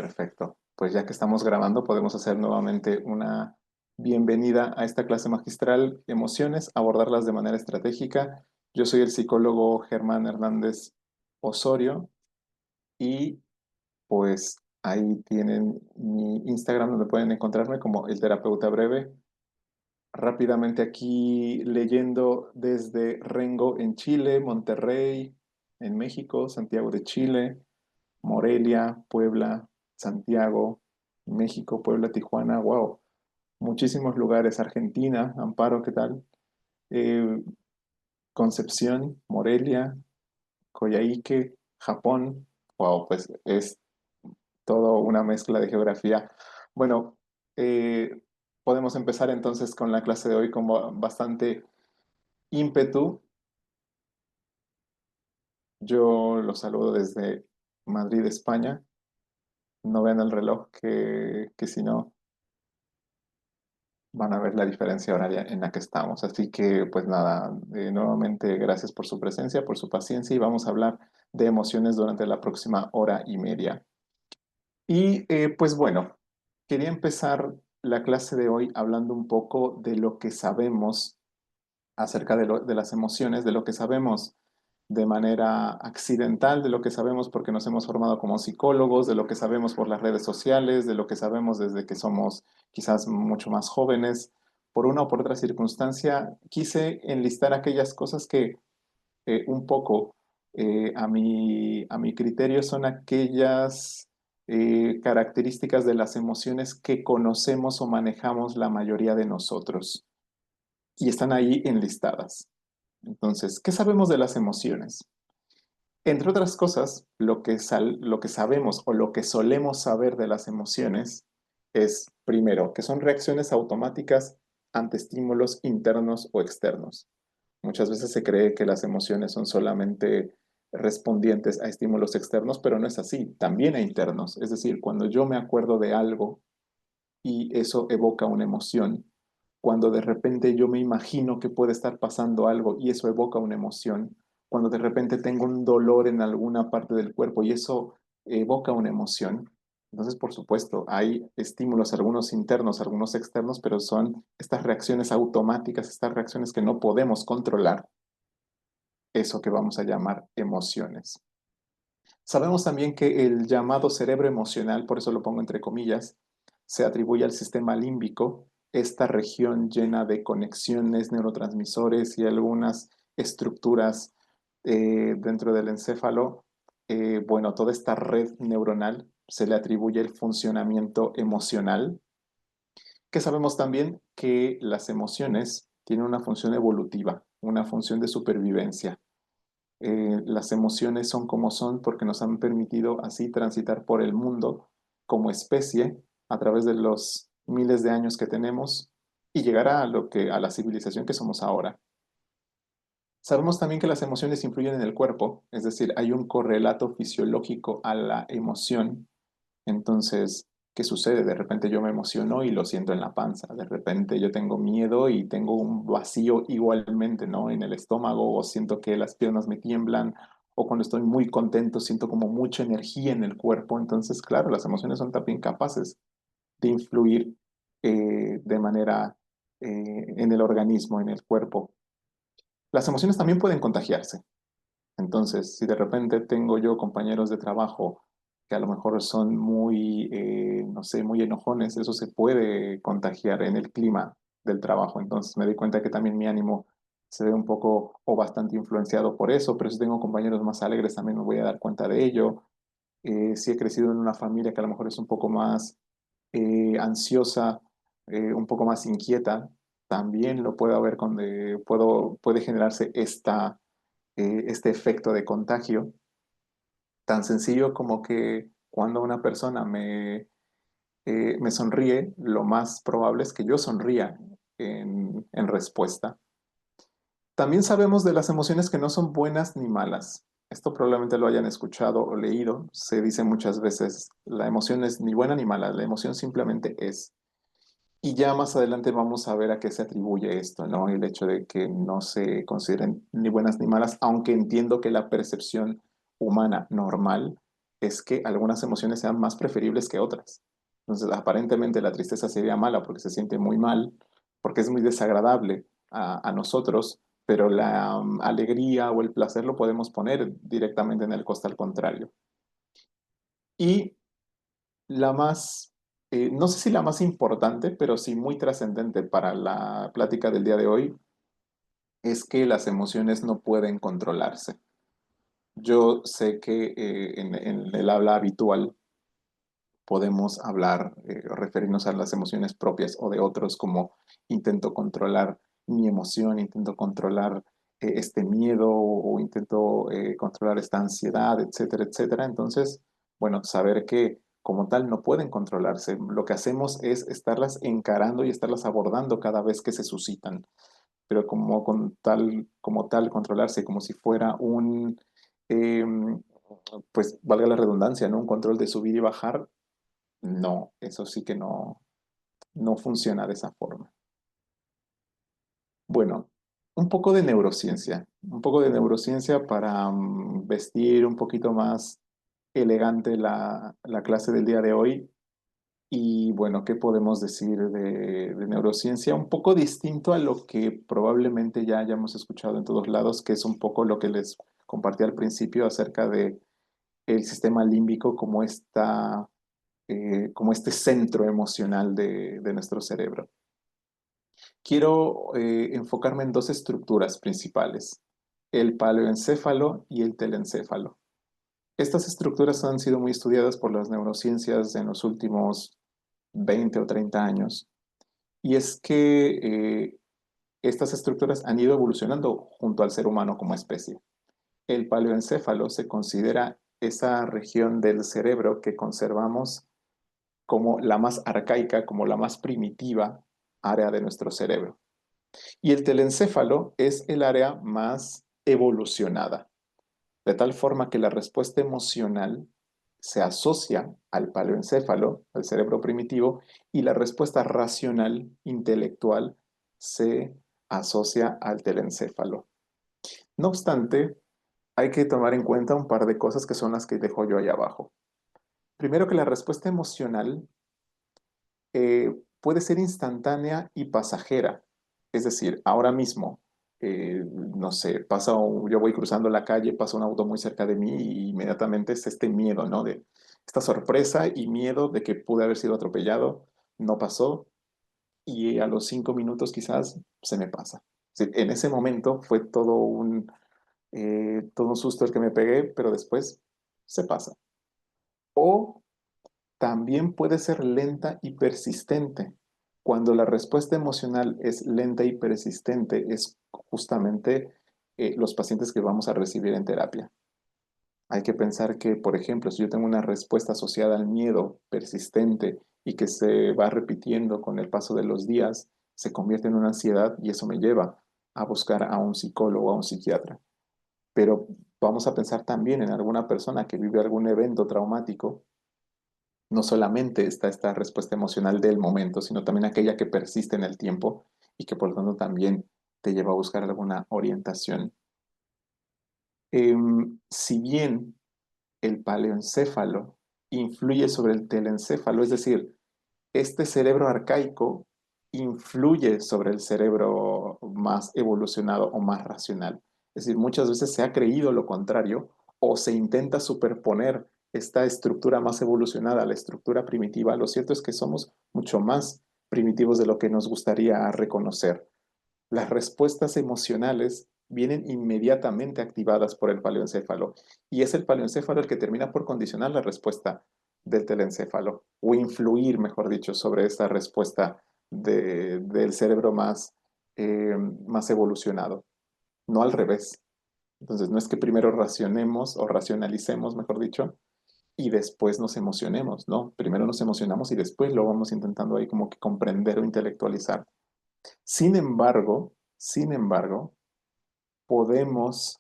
Perfecto. Pues ya que estamos grabando, podemos hacer nuevamente una bienvenida a esta clase magistral, Emociones, abordarlas de manera estratégica. Yo soy el psicólogo Germán Hernández Osorio y pues ahí tienen mi Instagram donde pueden encontrarme como el terapeuta breve. Rápidamente aquí leyendo desde Rengo en Chile, Monterrey en México, Santiago de Chile, Morelia, Puebla, Santiago, México, Puebla, Tijuana, wow, muchísimos lugares, Argentina, Amparo, ¿qué tal? Eh, Concepción, Morelia, Coyhaique, Japón, wow, pues es todo una mezcla de geografía. Bueno, eh, podemos empezar entonces con la clase de hoy con bastante ímpetu. Yo los saludo desde Madrid, España. No vean el reloj que si no van a ver la diferencia horaria en la que estamos. Así que, pues nada, nuevamente gracias por su presencia, por su paciencia y vamos a hablar de emociones durante la próxima hora y media. Y pues bueno, quería empezar la clase de hoy hablando un poco de lo que sabemos acerca de las emociones, de lo que sabemos de manera accidental, de lo que sabemos porque nos hemos formado como psicólogos, de lo que sabemos por las redes sociales, de lo que sabemos desde que somos quizás mucho más jóvenes. Por una o por otra circunstancia, quise enlistar aquellas cosas que un poco a mi criterio son aquellas características de las emociones que conocemos o manejamos la mayoría de nosotros y están ahí enlistadas. Entonces, ¿qué sabemos de las emociones? Entre otras cosas, lo que sabemos o lo que solemos saber de las emociones es, primero, que son reacciones automáticas ante estímulos internos o externos. Muchas veces se cree que las emociones son solamente respondientes a estímulos externos, pero no es así, también a internos. Es decir, cuando yo me acuerdo de algo y eso evoca una emoción, cuando de repente yo me imagino que puede estar pasando algo y eso evoca una emoción, cuando de repente tengo un dolor en alguna parte del cuerpo y eso evoca una emoción. Entonces, por supuesto, hay estímulos, algunos internos, algunos externos, pero son estas reacciones automáticas, estas reacciones que no podemos controlar, eso que vamos a llamar emociones. Sabemos también que el llamado cerebro emocional, por eso lo pongo entre comillas, se atribuye al sistema límbico, esta región llena de conexiones, neurotransmisores y algunas estructuras dentro del encéfalo. Bueno, toda esta red neuronal se le atribuye el funcionamiento emocional, que sabemos también que las emociones tienen una función evolutiva, una función de supervivencia. Las emociones son como son porque nos han permitido así transitar por el mundo como especie a través de los miles de años que tenemos y llegar a la civilización que somos ahora. Sabemos también que las emociones influyen en el cuerpo, es decir, hay un correlato fisiológico a la emoción. Entonces, ¿qué sucede? De repente yo me emociono y lo siento en la panza, de repente yo tengo miedo y tengo un vacío igualmente, ¿no? En el estómago, o siento que las piernas me tiemblan, o cuando estoy muy contento siento como mucha energía en el cuerpo. Entonces, claro, las emociones son también capaces de influir de manera en el organismo, en el cuerpo. Las emociones también pueden contagiarse. Entonces, si de repente tengo yo compañeros de trabajo que a lo mejor son muy, no sé, muy enojones, eso se puede contagiar en el clima del trabajo. Entonces me doy cuenta que también mi ánimo se ve un poco o bastante influenciado por eso, pero si tengo compañeros más alegres también me voy a dar cuenta de ello. Si he crecido en una familia que a lo mejor es un poco más ansiosa, un poco más inquieta, también lo puedo ver puede generarse este efecto de contagio, tan sencillo como que cuando una persona me sonríe, lo más probable es que yo sonría en respuesta. También sabemos de las emociones que no son buenas ni malas. Esto probablemente lo hayan escuchado o leído. Se dice muchas veces, la emoción es ni buena ni mala, la emoción simplemente es. Y ya más adelante vamos a ver a qué se atribuye esto, ¿no? El hecho de que no se consideren ni buenas ni malas, aunque entiendo que la percepción humana normal es que algunas emociones sean más preferibles que otras. Entonces, aparentemente la tristeza sería mala porque se siente muy mal, porque es muy desagradable a nosotros, pero la alegría o el placer lo podemos poner directamente en el costal contrario. Y la más, no sé si la más importante, pero sí muy trascendente para la plática del día de hoy, es que las emociones no pueden controlarse. Yo sé que en el habla habitual podemos hablar o referirnos a las emociones propias o de otros como intento controlar mi emoción, intento controlar este miedo o intento controlar esta ansiedad, etcétera, etcétera. Entonces, bueno, saber que como tal no pueden controlarse. Lo que hacemos es estarlas encarando y estarlas abordando cada vez que se suscitan, pero como tal controlarse, como si fuera em, pues valga la redundancia, ¿no? Un control de subir y bajar, no, eso sí que no funciona de esa forma. Bueno, un poco de neurociencia para vestir un poquito más elegante la clase del día de hoy. Y bueno, ¿qué podemos decir de neurociencia? Un poco distinto a lo que probablemente ya hayamos escuchado en todos lados, que es un poco lo que les compartí al principio acerca de el sistema límbico como este centro emocional de nuestro cerebro. Quiero enfocarme en dos estructuras principales, el paleoencéfalo y el telencéfalo. Estas estructuras han sido muy estudiadas por las neurociencias en los últimos 20 o 30 años, y es que estas estructuras han ido evolucionando junto al ser humano como especie. El paleoencéfalo se considera esa región del cerebro que conservamos como la más arcaica, como la más primitiva área de nuestro cerebro. Y el telencéfalo es el área más evolucionada, de tal forma que la respuesta emocional se asocia al paleoencéfalo, al cerebro primitivo, y la respuesta racional, intelectual, se asocia al telencéfalo. No obstante, hay que tomar en cuenta un par de cosas que son las que dejo yo ahí abajo. Primero, que la respuesta emocional puede ser instantánea y pasajera. Es decir, ahora mismo, no sé, yo voy cruzando la calle, pasa un auto muy cerca de mí y inmediatamente es este miedo, ¿no? De esta sorpresa y miedo de que pude haber sido atropellado, no pasó y a los 5 minutos quizás se me pasa. Sí, en ese momento fue todo un susto el que me pegué, pero después se pasa. O también puede ser lenta y persistente. Cuando la respuesta emocional es lenta y persistente, es justamente los pacientes que vamos a recibir en terapia. Hay que pensar que, por ejemplo, si yo tengo una respuesta asociada al miedo persistente y que se va repitiendo con el paso de los días, se convierte en una ansiedad y eso me lleva a buscar a un psicólogo o a un psiquiatra. Pero vamos a pensar también en alguna persona que vive algún evento traumático. No solamente está esta respuesta emocional del momento, sino también aquella que persiste en el tiempo y que por lo tanto también te lleva a buscar alguna orientación. Si bien el paleoencéfalo influye sobre el telencéfalo, es decir, este cerebro arcaico influye sobre el cerebro más evolucionado o más racional. Es decir, muchas veces se ha creído lo contrario o se intenta superponer esta estructura más evolucionada a la estructura primitiva. Lo cierto es que somos mucho más primitivos de lo que nos gustaría reconocer. Las respuestas emocionales vienen inmediatamente activadas por el paleoencéfalo y es el paleoencéfalo el que termina por condicionar la respuesta del telencéfalo o influir, mejor dicho, sobre esta respuesta del cerebro más evolucionado, no al revés. Entonces, no es que primero racionemos o racionalicemos, mejor dicho, y después nos emocionemos, ¿no? Primero nos emocionamos y después lo vamos intentando ahí como que comprender o intelectualizar. Sin embargo, podemos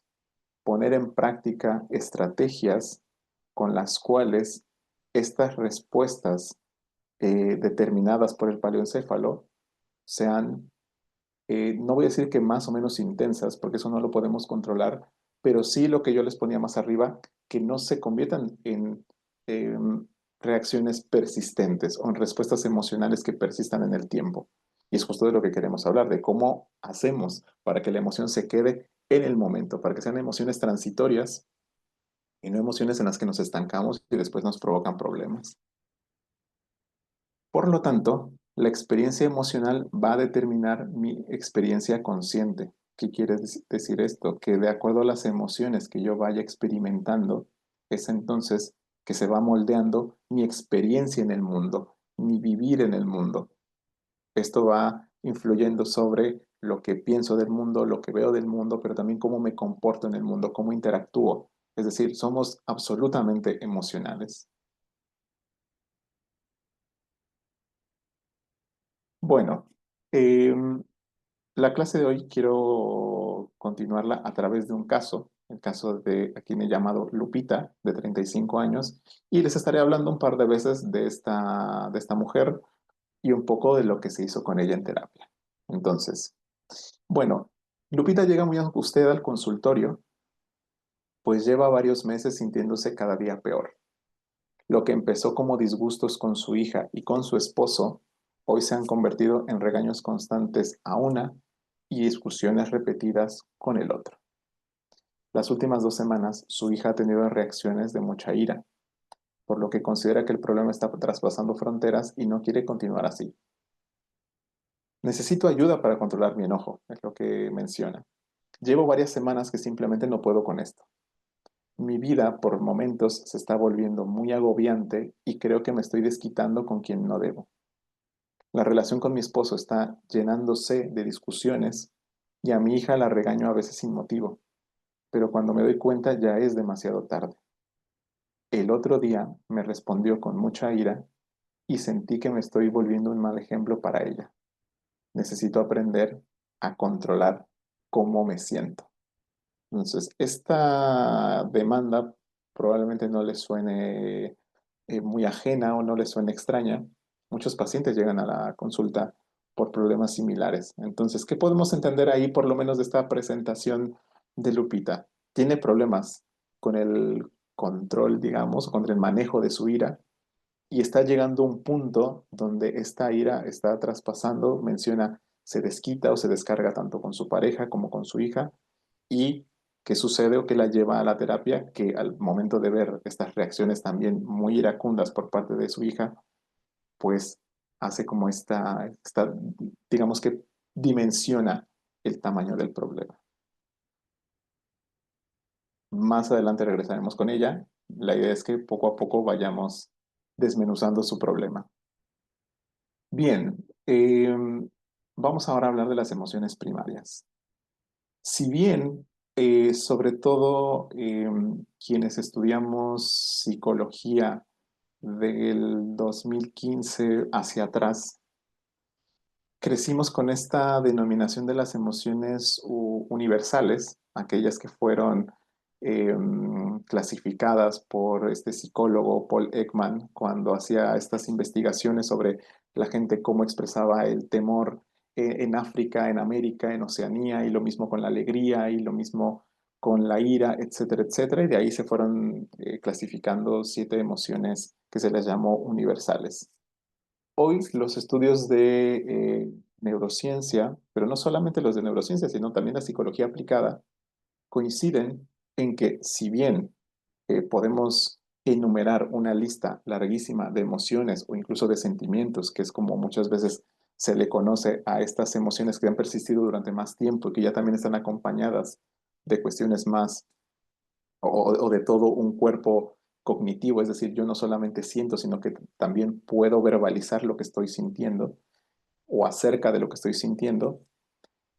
poner en práctica estrategias con las cuales estas respuestas determinadas por el paleoencéfalo sean, no voy a decir que más o menos intensas, porque eso no lo podemos controlar, pero sí lo que yo les ponía más arriba, que no se conviertan en reacciones persistentes o en respuestas emocionales que persistan en el tiempo. Y es justo de lo que queremos hablar, de cómo hacemos para que la emoción se quede en el momento, para que sean emociones transitorias y no emociones en las que nos estancamos y después nos provocan problemas. Por lo tanto, la experiencia emocional va a determinar mi experiencia consciente. ¿Qué quiere decir esto? Que de acuerdo a las emociones que yo vaya experimentando, es entonces que se va moldeando mi experiencia en el mundo, mi vivir en el mundo. Esto va influyendo sobre lo que pienso del mundo, lo que veo del mundo, pero también cómo me comporto en el mundo, cómo interactúo. Es decir, somos absolutamente emocionales. Bueno, em, la clase de hoy quiero continuarla a través de un caso, el caso de a quien he llamado Lupita, de 35 años, y les estaré hablando un par de veces de esta mujer y un poco de lo que se hizo con ella en terapia. Entonces, bueno, Lupita llega muy angustiada al consultorio, pues lleva varios meses sintiéndose cada día peor. Lo que empezó como disgustos con su hija y con su esposo, hoy se han convertido en regaños constantes a una y discusiones repetidas con el otro. Las últimas 2 semanas, su hija ha tenido reacciones de mucha ira, por lo que considera que el problema está traspasando fronteras y no quiere continuar así. Necesito ayuda para controlar mi enojo, es lo que menciona. Llevo varias semanas que simplemente no puedo con esto. Mi vida por momentos se está volviendo muy agobiante y creo que me estoy desquitando con quien no debo. La relación con mi esposo está llenándose de discusiones y a mi hija la regaño a veces sin motivo, pero cuando me doy cuenta ya es demasiado tarde. El otro día me respondió con mucha ira y sentí que me estoy volviendo un mal ejemplo para ella. Necesito aprender a controlar cómo me siento. Entonces, esta demanda probablemente no le suene muy ajena o no le suene extraña. Muchos pacientes llegan a la consulta por problemas similares. Entonces, ¿qué podemos entender ahí por lo menos de esta presentación de Lupita? Tiene problemas con el control, digamos, o con el manejo de su ira y está llegando a un punto donde esta ira está traspasando, menciona, se desquita o se descarga tanto con su pareja como con su hija. ¿Y qué sucede o qué la lleva a la terapia? Que al momento de ver estas reacciones también muy iracundas por parte de su hija, pues hace como digamos que dimensiona el tamaño del problema. Más adelante regresaremos con ella. La idea es que poco a poco vayamos desmenuzando su problema. Bien, vamos ahora a hablar de las emociones primarias. Si bien, sobre todo quienes estudiamos psicología del 2015 hacia atrás, crecimos con esta denominación de las emociones universales, aquellas que fueron clasificadas por este psicólogo Paul Ekman cuando hacía estas investigaciones sobre la gente, cómo expresaba el temor en África, en América, en Oceanía, y lo mismo con la alegría, y lo mismo con la ira, etcétera, etcétera. Y de ahí se fueron clasificando 7 emociones que se les llamó universales. Hoy los estudios de neurociencia, pero no solamente los de neurociencia, sino también la psicología aplicada, coinciden en que si bien podemos enumerar una lista larguísima de emociones o incluso de sentimientos, que es como muchas veces se le conoce a estas emociones que han persistido durante más tiempo y que ya también están acompañadas de cuestiones más o de todo un cuerpo cognitivo, es decir, yo no solamente siento, sino que también puedo verbalizar lo que estoy sintiendo o acerca de lo que estoy sintiendo.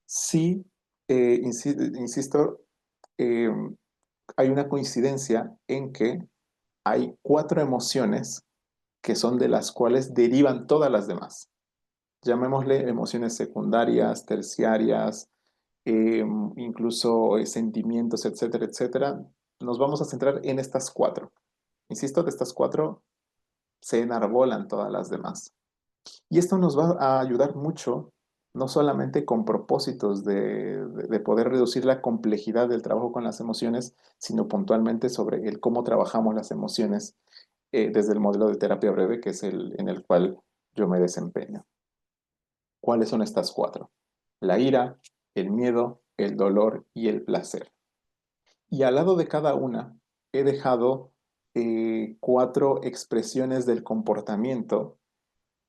Sí, insisto, eh, hay una coincidencia en que hay 4 emociones que son de las cuales derivan todas las demás. Llamémosle emociones secundarias, terciarias, incluso sentimientos, etcétera, etcétera. Nos vamos a centrar en estas 4. Insisto, de estas 4 se enarbolan todas las demás. Y esto nos va a ayudar mucho, no solamente con propósitos de poder reducir la complejidad del trabajo con las emociones, sino puntualmente sobre el cómo trabajamos las emociones desde el modelo de terapia breve, que es el en el cual yo me desempeño. ¿Cuáles son estas cuatro? La ira, el miedo, el dolor y el placer. Y al lado de cada una he dejado cuatro expresiones del comportamiento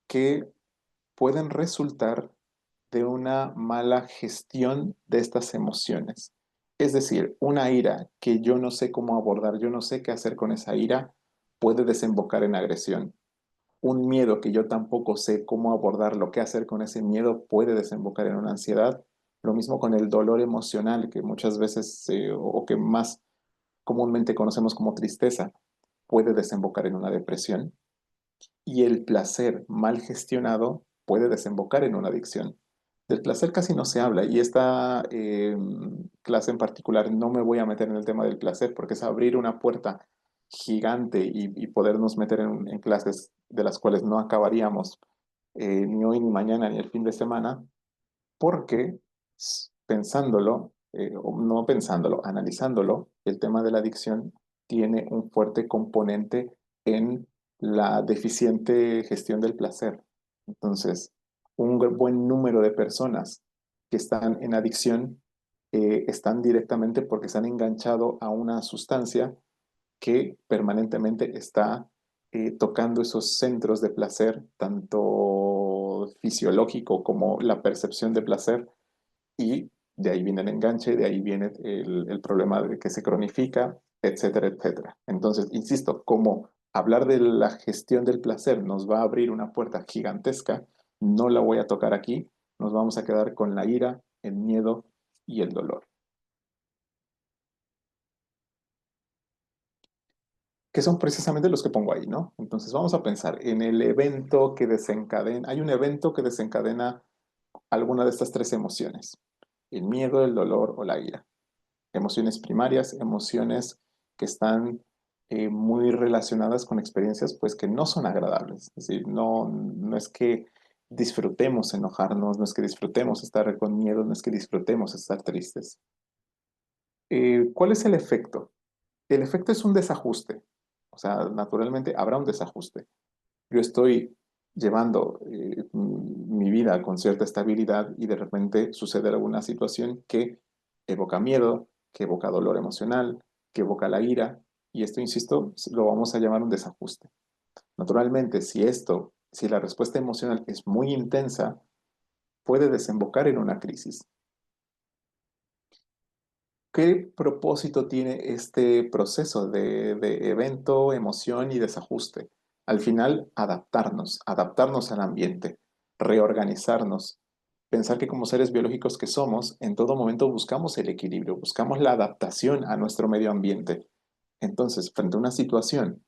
que pueden resultar de una mala gestión de estas emociones. Es decir, una ira que yo no sé cómo abordar, yo no sé qué hacer con esa ira, puede desembocar en agresión. Un miedo que yo tampoco sé cómo abordarlo, qué hacer con ese miedo, puede desembocar en una ansiedad. Lo mismo con el dolor emocional, que muchas veces, o que más comúnmente conocemos como tristeza, puede desembocar en una depresión. Y el placer mal gestionado puede desembocar en una adicción. Del placer casi no se habla y esta clase en particular no me voy a meter en el tema del placer porque es abrir una puerta gigante y podernos meter en clases de las cuales no acabaríamos ni hoy, ni mañana, ni el fin de semana, porque pensándolo, o no pensándolo, analizándolo, el tema de la adicción tiene un fuerte componente en la deficiente gestión del placer. Entonces, un buen número de personas que están en adicción están directamente porque se han enganchado a una sustancia que permanentemente está tocando esos centros de placer, tanto fisiológico como la percepción de placer, y de ahí viene el enganche, de ahí viene el problema de que se cronifica, etcétera, etcétera. Entonces, insisto, como hablar de la gestión del placer nos va a abrir una puerta gigantesca, no la voy a tocar aquí, nos vamos a quedar con la ira, el miedo y el dolor, que son precisamente los que pongo ahí, ¿no? Entonces vamos a pensar en el evento que desencadena, hay un evento que desencadena alguna de estas tres emociones, el miedo, el dolor o la ira. Emociones primarias, emociones que están muy relacionadas con experiencias pues que no son agradables. Es decir, no es que disfrutemos enojarnos, no es que disfrutemos estar con miedo, no es que disfrutemos estar tristes. ¿Cuál es el efecto? El efecto es un desajuste. O sea, naturalmente habrá un desajuste. Yo estoy llevando mi vida con cierta estabilidad y de repente sucede alguna situación que evoca miedo, que evoca dolor emocional, que evoca la ira, y esto, insisto, lo vamos a llamar un desajuste. Naturalmente, si la respuesta emocional es muy intensa, puede desembocar en una crisis. ¿Qué propósito tiene este proceso de evento, emoción y desajuste? Al final, adaptarnos al ambiente, reorganizarnos, pensar que como seres biológicos que somos, en todo momento buscamos el equilibrio, buscamos la adaptación a nuestro medio ambiente. Entonces, frente a una situación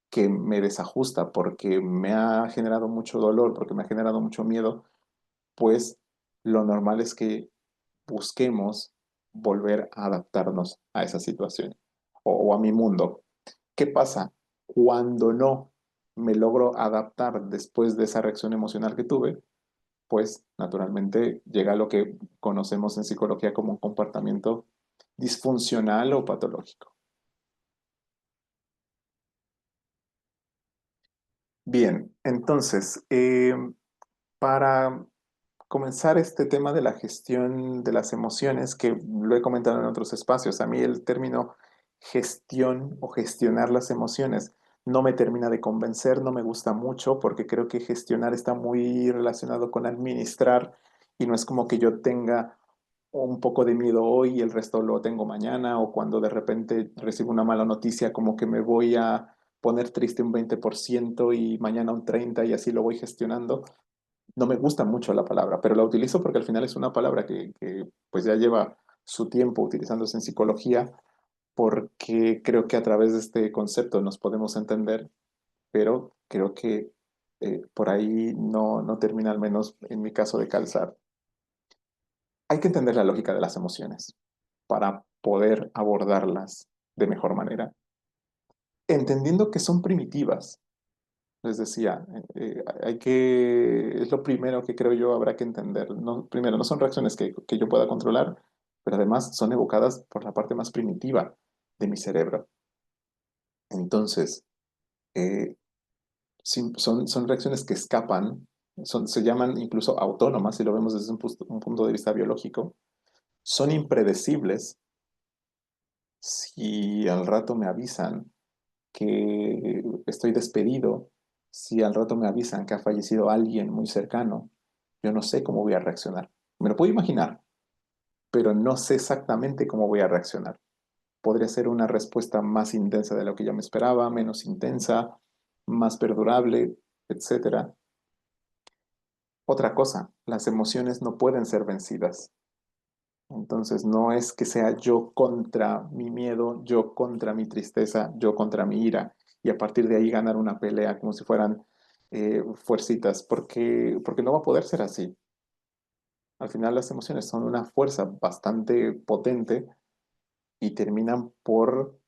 que me desajusta porque me ha generado mucho dolor, porque me ha generado mucho miedo, pues lo normal es que busquemos volver a adaptarnos a esa situación o a mi mundo. ¿Qué pasa cuando no me logro adaptar después de esa reacción emocional que tuve? Pues naturalmente llega lo que conocemos en psicología como un comportamiento disfuncional o patológico. Bien, entonces, para comenzar este tema de la gestión de las emociones, que lo he comentado en otros espacios, a mí el término gestión o gestionar las emociones no me termina de convencer, no me gusta mucho porque creo que gestionar está muy relacionado con administrar y no es como que yo tenga un poco de miedo hoy y el resto lo tengo mañana, o cuando de repente recibo una mala noticia como que me voy a poner triste un 20% y mañana un 30% y así lo voy gestionando. No me gusta mucho la palabra, pero la utilizo porque al final es una palabra que pues ya lleva su tiempo utilizándose en psicología, porque creo que a través de este concepto nos podemos entender, pero creo que por ahí no termina, al menos en mi caso, de calzar. Hay que entender la lógica de las emociones para poder abordarlas de mejor manera, entendiendo que son primitivas. Les decía, es lo primero que creo yo habrá que entender. No, primero, no son reacciones que yo pueda controlar, pero además son evocadas por la parte más primitiva de mi cerebro. Entonces, eh, son reacciones que escapan, se llaman incluso autónomas, si lo vemos desde un punto de vista biológico, son impredecibles si al rato me avisan que estoy despedido, si al rato me avisan que ha fallecido alguien muy cercano, yo no sé cómo voy a reaccionar. Me lo puedo imaginar, pero no sé exactamente cómo voy a reaccionar. Podría ser una respuesta más intensa de lo que yo me esperaba, menos intensa, más perdurable, etcétera. Otra cosa, las emociones no pueden ser vencidas. Entonces, no es que sea yo contra mi miedo, yo contra mi tristeza, yo contra mi ira, y a partir de ahí ganar una pelea como si fueran fuercitas, porque no va a poder ser así. Al final las emociones son una fuerza bastante potente y terminan por,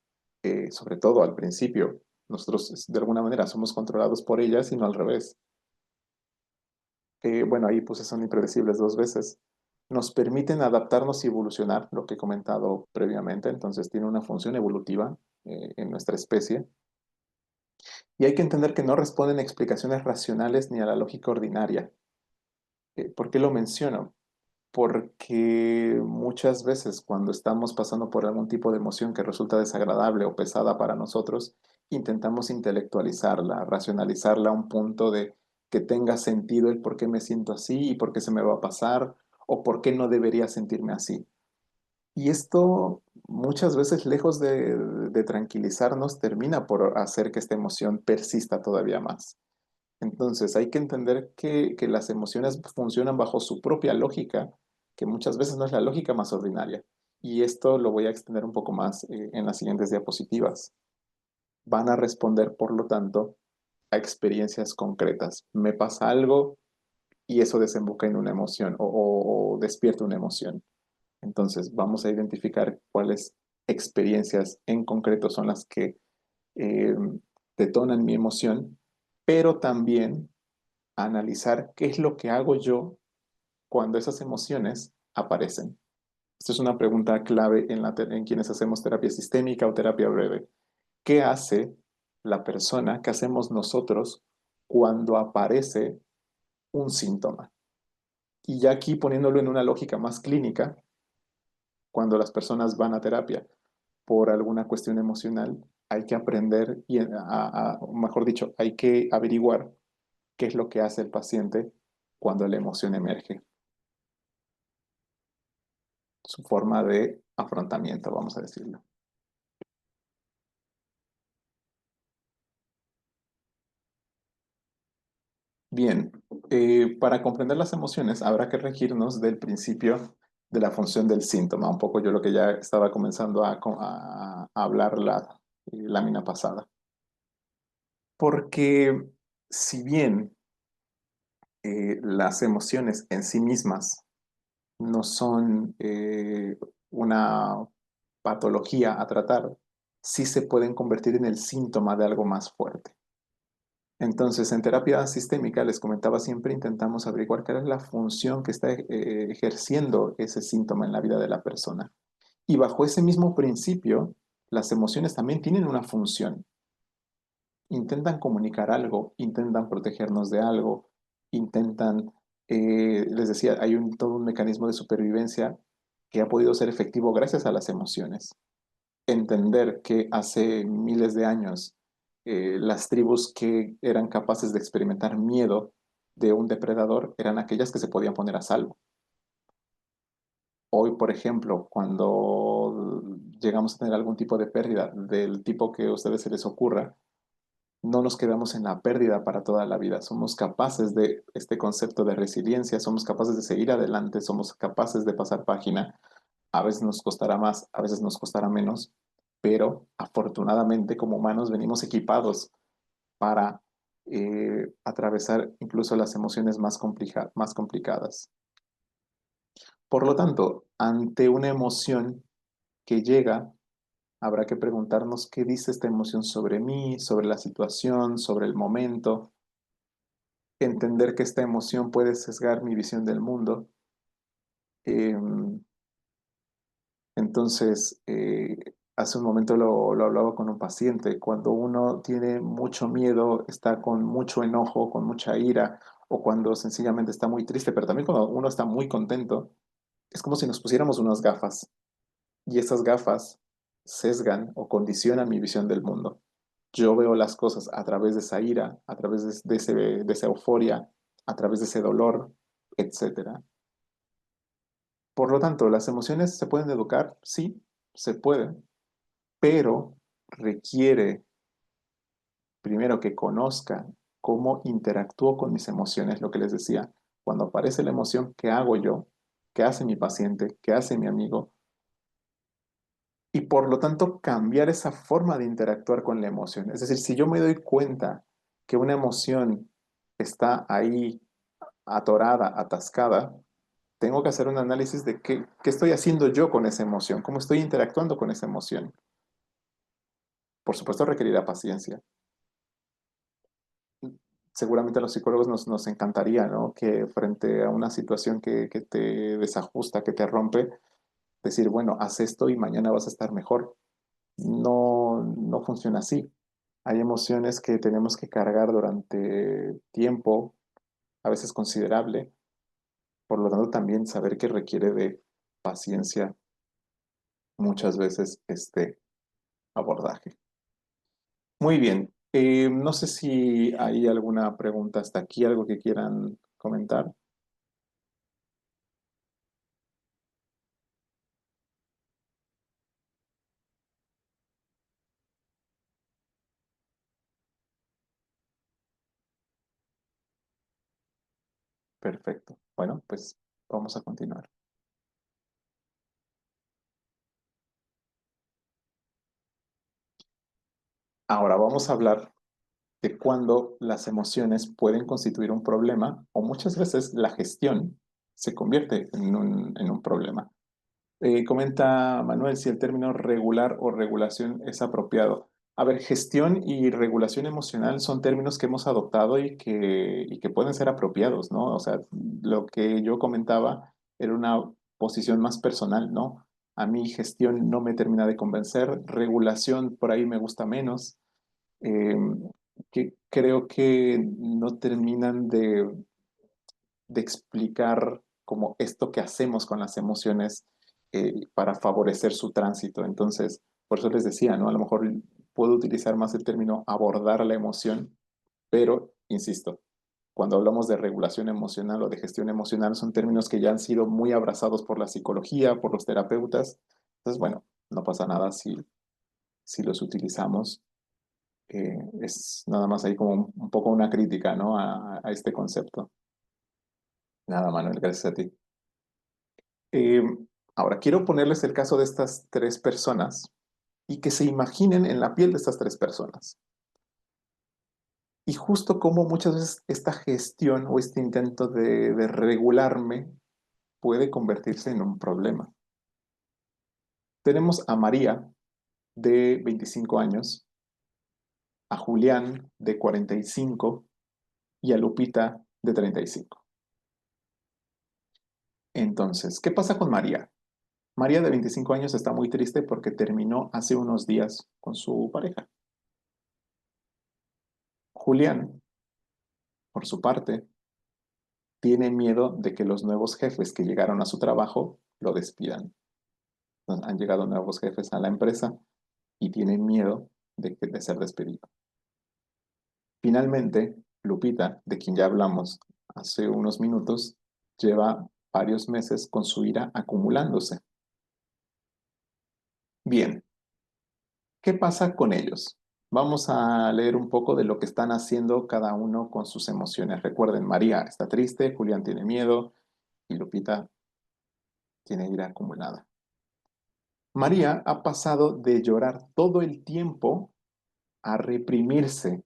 sobre todo al principio, nosotros de alguna manera somos controlados por ellas y no al revés. Bueno, ahí pues son impredecibles dos veces. Nos permiten adaptarnos y evolucionar, lo que he comentado previamente, entonces tiene una función evolutiva en nuestra especie. Y hay que entender que no responden a explicaciones racionales ni a la lógica ordinaria. ¿Por qué lo menciono? Porque muchas veces cuando estamos pasando por algún tipo de emoción que resulta desagradable o pesada para nosotros, intentamos intelectualizarla, racionalizarla a un punto de que tenga sentido el por qué me siento así y por qué se me va a pasar o por qué no debería sentirme así. Y esto muchas veces, lejos de tranquilizarnos, termina por hacer que esta emoción persista todavía más. Entonces hay que entender que las emociones funcionan bajo su propia lógica, que muchas veces no es la lógica más ordinaria. Y esto lo voy a extender un poco más en las siguientes diapositivas. Van a responder, por lo tanto, a experiencias concretas. Me pasa algo y eso desemboca en una emoción o despierta una emoción. Entonces vamos a identificar cuáles experiencias en concreto son las que eh, detonan mi emoción, pero también analizar qué es lo que hago yo cuando esas emociones aparecen. Esta es una pregunta clave en quienes hacemos terapia sistémica o terapia breve. ¿Qué hace la persona, qué hacemos nosotros cuando aparece un síntoma? Y ya aquí poniéndolo en una lógica más clínica, cuando las personas van a terapia por alguna cuestión emocional, hay que aprender y, mejor dicho, hay que averiguar qué es lo que hace el paciente cuando la emoción emerge. Su forma de afrontamiento, vamos a decirlo. Bien, para comprender las emociones habrá que regirnos del principio de la función del síntoma, un poco yo lo que ya estaba comenzando a hablar la lámina pasada. Porque si bien las emociones en sí mismas no son una patología a tratar, sí se pueden convertir en el síntoma de algo más fuerte. Entonces, en terapia sistémica, les comentaba, siempre intentamos averiguar cuál es la función que está ejerciendo ese síntoma en la vida de la persona. Y bajo ese mismo principio, las emociones también tienen una función. Intentan comunicar algo, intentan protegernos de algo, intentan, les decía, hay todo un mecanismo de supervivencia que ha podido ser efectivo gracias a las emociones. Entender que hace miles de años las tribus que eran capaces de experimentar miedo de un depredador eran aquellas que se podían poner a salvo. Hoy, por ejemplo, cuando llegamos a tener algún tipo de pérdida del tipo que a ustedes se les ocurra, no nos quedamos en la pérdida para toda la vida. Somos capaces de este concepto de resiliencia, somos capaces de seguir adelante, somos capaces de pasar página. A veces nos costará más, a veces nos costará menos, pero afortunadamente como humanos venimos equipados para atravesar incluso las emociones más complicadas. Por lo tanto, ante una emoción que llega, habrá que preguntarnos qué dice esta emoción sobre mí, sobre la situación, sobre el momento, entender que esta emoción puede sesgar mi visión del mundo. Eh, entonces, Hace un momento lo hablaba con un paciente. Cuando uno tiene mucho miedo, está con mucho enojo, con mucha ira, o cuando sencillamente está muy triste, pero también cuando uno está muy contento, es como si nos pusiéramos unas gafas y esas gafas sesgan o condicionan mi visión del mundo. Yo veo las cosas a través de esa ira, a través de esa euforia, a través de ese dolor, etcétera. Por lo tanto, ¿las emociones se pueden educar? Sí, se pueden, pero requiere primero que conozca cómo interactúo con mis emociones, lo que les decía. Cuando aparece la emoción, ¿qué hago yo? ¿Qué hace mi paciente? ¿Qué hace mi amigo? Y por lo tanto, cambiar esa forma de interactuar con la emoción. Es decir, si yo me doy cuenta que una emoción está ahí atorada, atascada, tengo que hacer un análisis de qué estoy haciendo yo con esa emoción, cómo estoy interactuando con esa emoción. Por supuesto, requerirá paciencia. Seguramente a los psicólogos nos encantaría, ¿no? Que frente a una situación que te desajusta, que te rompe, decir, bueno, haz esto y mañana vas a estar mejor. No funciona así. Hay emociones que tenemos que cargar durante tiempo, a veces considerable. Por lo tanto, también saber que requiere de paciencia muchas veces este abordaje. Muy bien. No sé si hay alguna pregunta hasta aquí, algo que quieran comentar. Perfecto. Bueno, pues vamos a continuar. Ahora vamos a hablar de cuándo las emociones pueden constituir un problema o muchas veces la gestión se convierte en un problema. Comenta Manuel si el término regular o regulación es apropiado. A ver, gestión y regulación emocional son términos que hemos adoptado y que pueden ser apropiados, ¿no? O sea, lo que yo comentaba era una posición más personal, ¿no? A mí gestión no me termina de convencer, regulación por ahí me gusta menos, eh, que creo que no terminan de explicar como esto que hacemos con las emociones para favorecer su tránsito. Entonces, por eso les decía, ¿no? A lo mejor puedo utilizar más el término abordar la emoción, pero, insisto, cuando hablamos de regulación emocional o de gestión emocional, son términos que ya han sido muy abrazados por la psicología, por los terapeutas. Entonces, bueno, no pasa nada si los utilizamos. Es nada más ahí como un poco una crítica, ¿no? A este concepto. Nada, Manuel, gracias a ti. Eh, Ahora, quiero ponerles el caso de estas tres personas y que se imaginen en la piel de estas tres personas. Y justo como muchas veces esta gestión o este intento de regularme puede convertirse en un problema. Tenemos a María, de 25 años, a Julián, de 45, y a Lupita, de 35. Entonces, ¿qué pasa con María? María, de 25 años, está muy triste porque terminó hace unos días con su pareja. Julián, por su parte, tiene miedo de que los nuevos jefes que llegaron a su trabajo lo despidan. Entonces, han llegado nuevos jefes a la empresa y tiene miedo de ser despedido. Finalmente, Lupita, de quien ya hablamos hace unos minutos, lleva varios meses con su ira acumulándose. Bien, ¿qué pasa con ellos? Vamos a leer un poco de lo que están haciendo cada uno con sus emociones. Recuerden, María está triste, Julián tiene miedo y Lupita tiene ira acumulada. María ha pasado de llorar todo el tiempo a reprimirse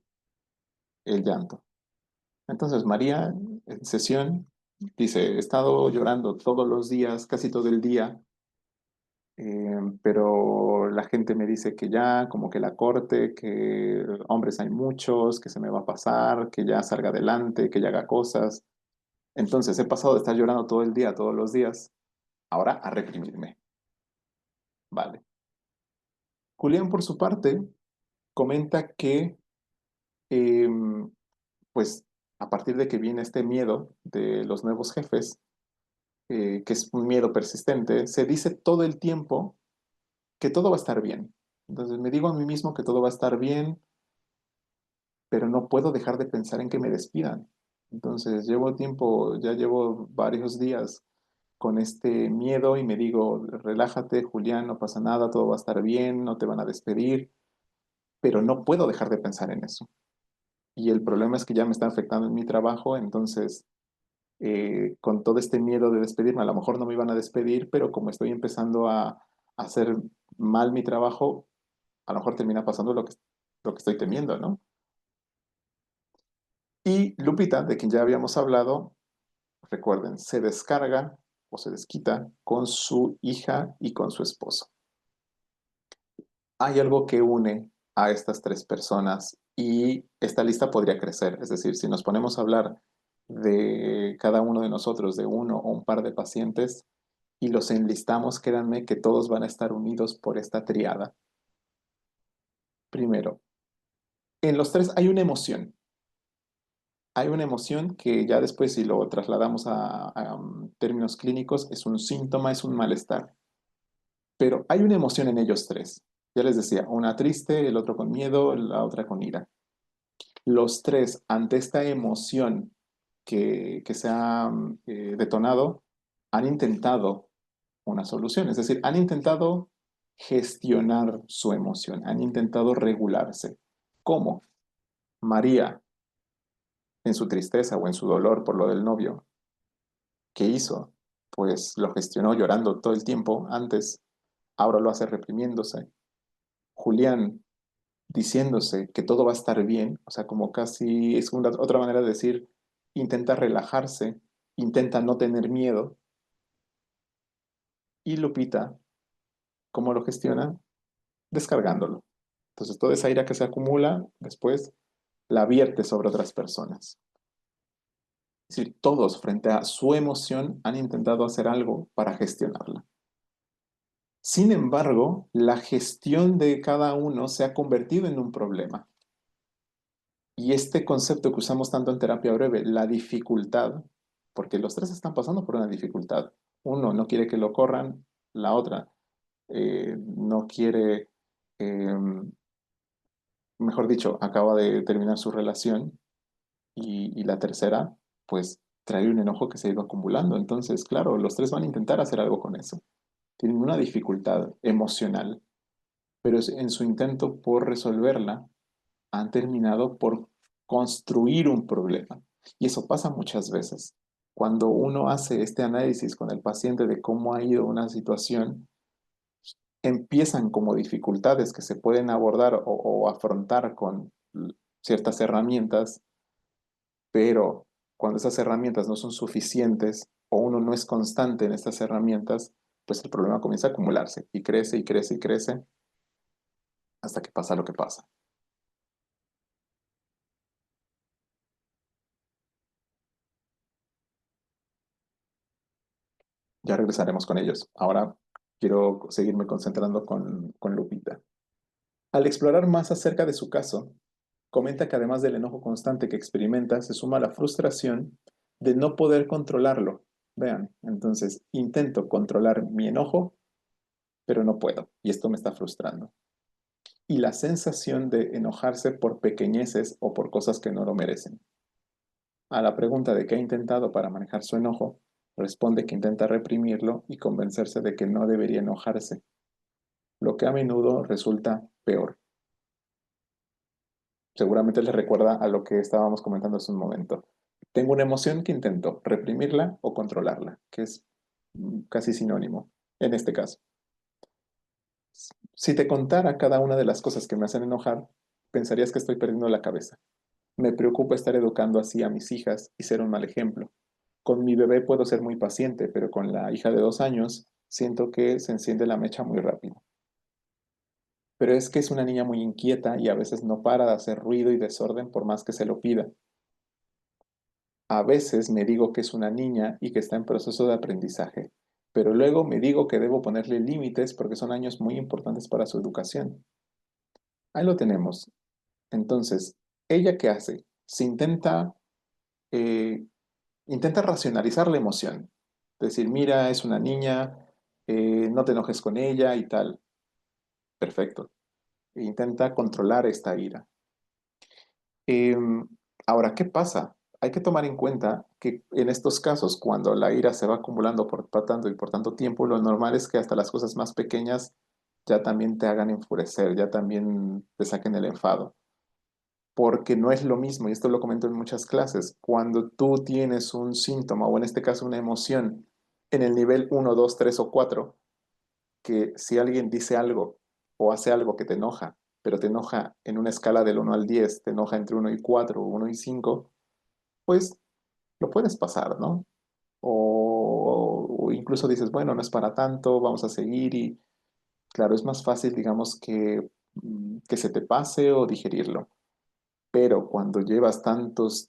el llanto. Entonces, María, en sesión, dice, he estado llorando todos los días, casi todo el día, pero la gente me dice que ya, como que la corte, que hombres hay muchos, que se me va a pasar, que ya salga adelante, que ya haga cosas. Entonces, he pasado de estar llorando todo el día, todos los días, ahora a reprimirme. Vale. Julián, por su parte, comenta que, em, pues, a partir de que viene este miedo de los nuevos jefes, que es un miedo persistente, se dice todo el tiempo que todo va a estar bien. Entonces me digo a mí mismo que todo va a estar bien, pero no puedo dejar de pensar en que me despidan. Entonces llevo tiempo, ya llevo varios días con este miedo y me digo, relájate, Julián, no pasa nada, todo va a estar bien, no te van a despedir, pero no puedo dejar de pensar en eso. Y el problema es que ya me está afectando en mi trabajo, entonces con todo este miedo de despedirme, a lo mejor no me iban a despedir, pero como estoy empezando a hacer mal mi trabajo, a lo mejor termina pasando lo que estoy temiendo, ¿no? Y Lupita, de quien ya habíamos hablado, recuerden, se descarga o se desquita con su hija y con su esposo. Hay algo que une a estas tres personas y esta lista podría crecer. Es decir, si nos ponemos a hablar de cada uno de nosotros, de uno o un par de pacientes, y los enlistamos, créanme que todos van a estar unidos por esta triada. Primero, en los tres hay una emoción. Hay una emoción que ya después, si lo trasladamos a términos clínicos, es un síntoma, es un malestar. Pero hay una emoción en ellos tres. Ya les decía, una triste, el otro con miedo, la otra con ira. Los tres, ante esta emoción que se ha detonado, han intentado una solución. Es decir, han intentado gestionar su emoción, han intentado regularse. ¿Cómo? María, en su tristeza o en su dolor por lo del novio, ¿qué hizo? Pues lo gestionó llorando todo el tiempo antes, ahora lo hace reprimiéndose. Julián, diciéndose que todo va a estar bien, o sea, como casi es otra manera de decir, intenta relajarse, intenta no tener miedo. Y Lupita, ¿cómo lo gestiona? Descargándolo. Entonces, toda esa ira que se acumula, después la vierte sobre otras personas. Es decir, todos frente a su emoción han intentado hacer algo para gestionarla. Sin embargo, la gestión de cada uno se ha convertido en un problema. Y este concepto que usamos tanto en terapia breve, la dificultad, porque los tres están pasando por una dificultad. Uno no quiere que lo corran, la otra no quiere, eh, mejor dicho, acaba de terminar su relación y la tercera, pues trae un enojo que se ha ido acumulando. Entonces, claro, los tres van a intentar hacer algo con eso. Tienen una dificultad emocional, pero en su intento por resolverla, han terminado por construir un problema. Y eso pasa muchas veces. Cuando uno hace este análisis con el paciente de cómo ha ido una situación, empiezan como dificultades que se pueden abordar o afrontar con ciertas herramientas, pero cuando esas herramientas no son suficientes o uno no es constante en estas herramientas, pues el problema comienza a acumularse y crece y crece y crece hasta que pasa lo que pasa. Ya regresaremos con ellos. Ahora quiero seguirme concentrando con Lupita. Al explorar más acerca de su caso, comenta que además del enojo constante que experimenta, se suma la frustración de no poder controlarlo. Vean, entonces intento controlar mi enojo, pero no puedo, y esto me está frustrando. Y la sensación de enojarse por pequeñeces o por cosas que no lo merecen. A la pregunta de qué ha intentado para manejar su enojo, responde que intenta reprimirlo y convencerse de que no debería enojarse, lo que a menudo resulta peor. Seguramente le recuerda a lo que estábamos comentando hace un momento. Tengo una emoción que intento reprimirla o controlarla, que es casi sinónimo en este caso. Si te contara cada una de las cosas que me hacen enojar, pensarías que estoy perdiendo la cabeza. Me preocupa estar educando así a mis hijas y ser un mal ejemplo. Con mi bebé puedo ser muy paciente, pero con la hija de 2 años siento que se enciende la mecha muy rápido. Pero es que es una niña muy inquieta y a veces no para de hacer ruido y desorden por más que se lo pida. A veces me digo que es una niña y que está en proceso de aprendizaje, pero luego me digo que debo ponerle límites porque son años muy importantes para su educación. ahí lo tenemos. Entonces, ¿ella qué hace? Eh, intenta racionalizar la emoción. Decir, mira, es una niña, no te enojes con ella y tal. Perfecto. Intenta controlar esta ira. Em, Ahora, ¿qué pasa? Hay que tomar en cuenta que en estos casos, cuando la ira se va acumulando por tanto y por tanto tiempo, lo normal es que hasta las cosas más pequeñas ya también te hagan enfurecer, ya también te saquen el enfado. Porque no es lo mismo, y esto lo comento en muchas clases, cuando tú tienes un síntoma, o en este caso una emoción, en el nivel uno 2 3 o 4 que si alguien dice algo o hace algo que te enoja, pero te enoja en una escala del 1 al 10, te enoja entre 1 y 4 o 1 y 5, pues lo puedes pasar, ¿no? O incluso dices, bueno, no es para tanto, vamos a seguir y claro, es más fácil, digamos, que se te pase o digerirlo. Pero cuando llevas tantos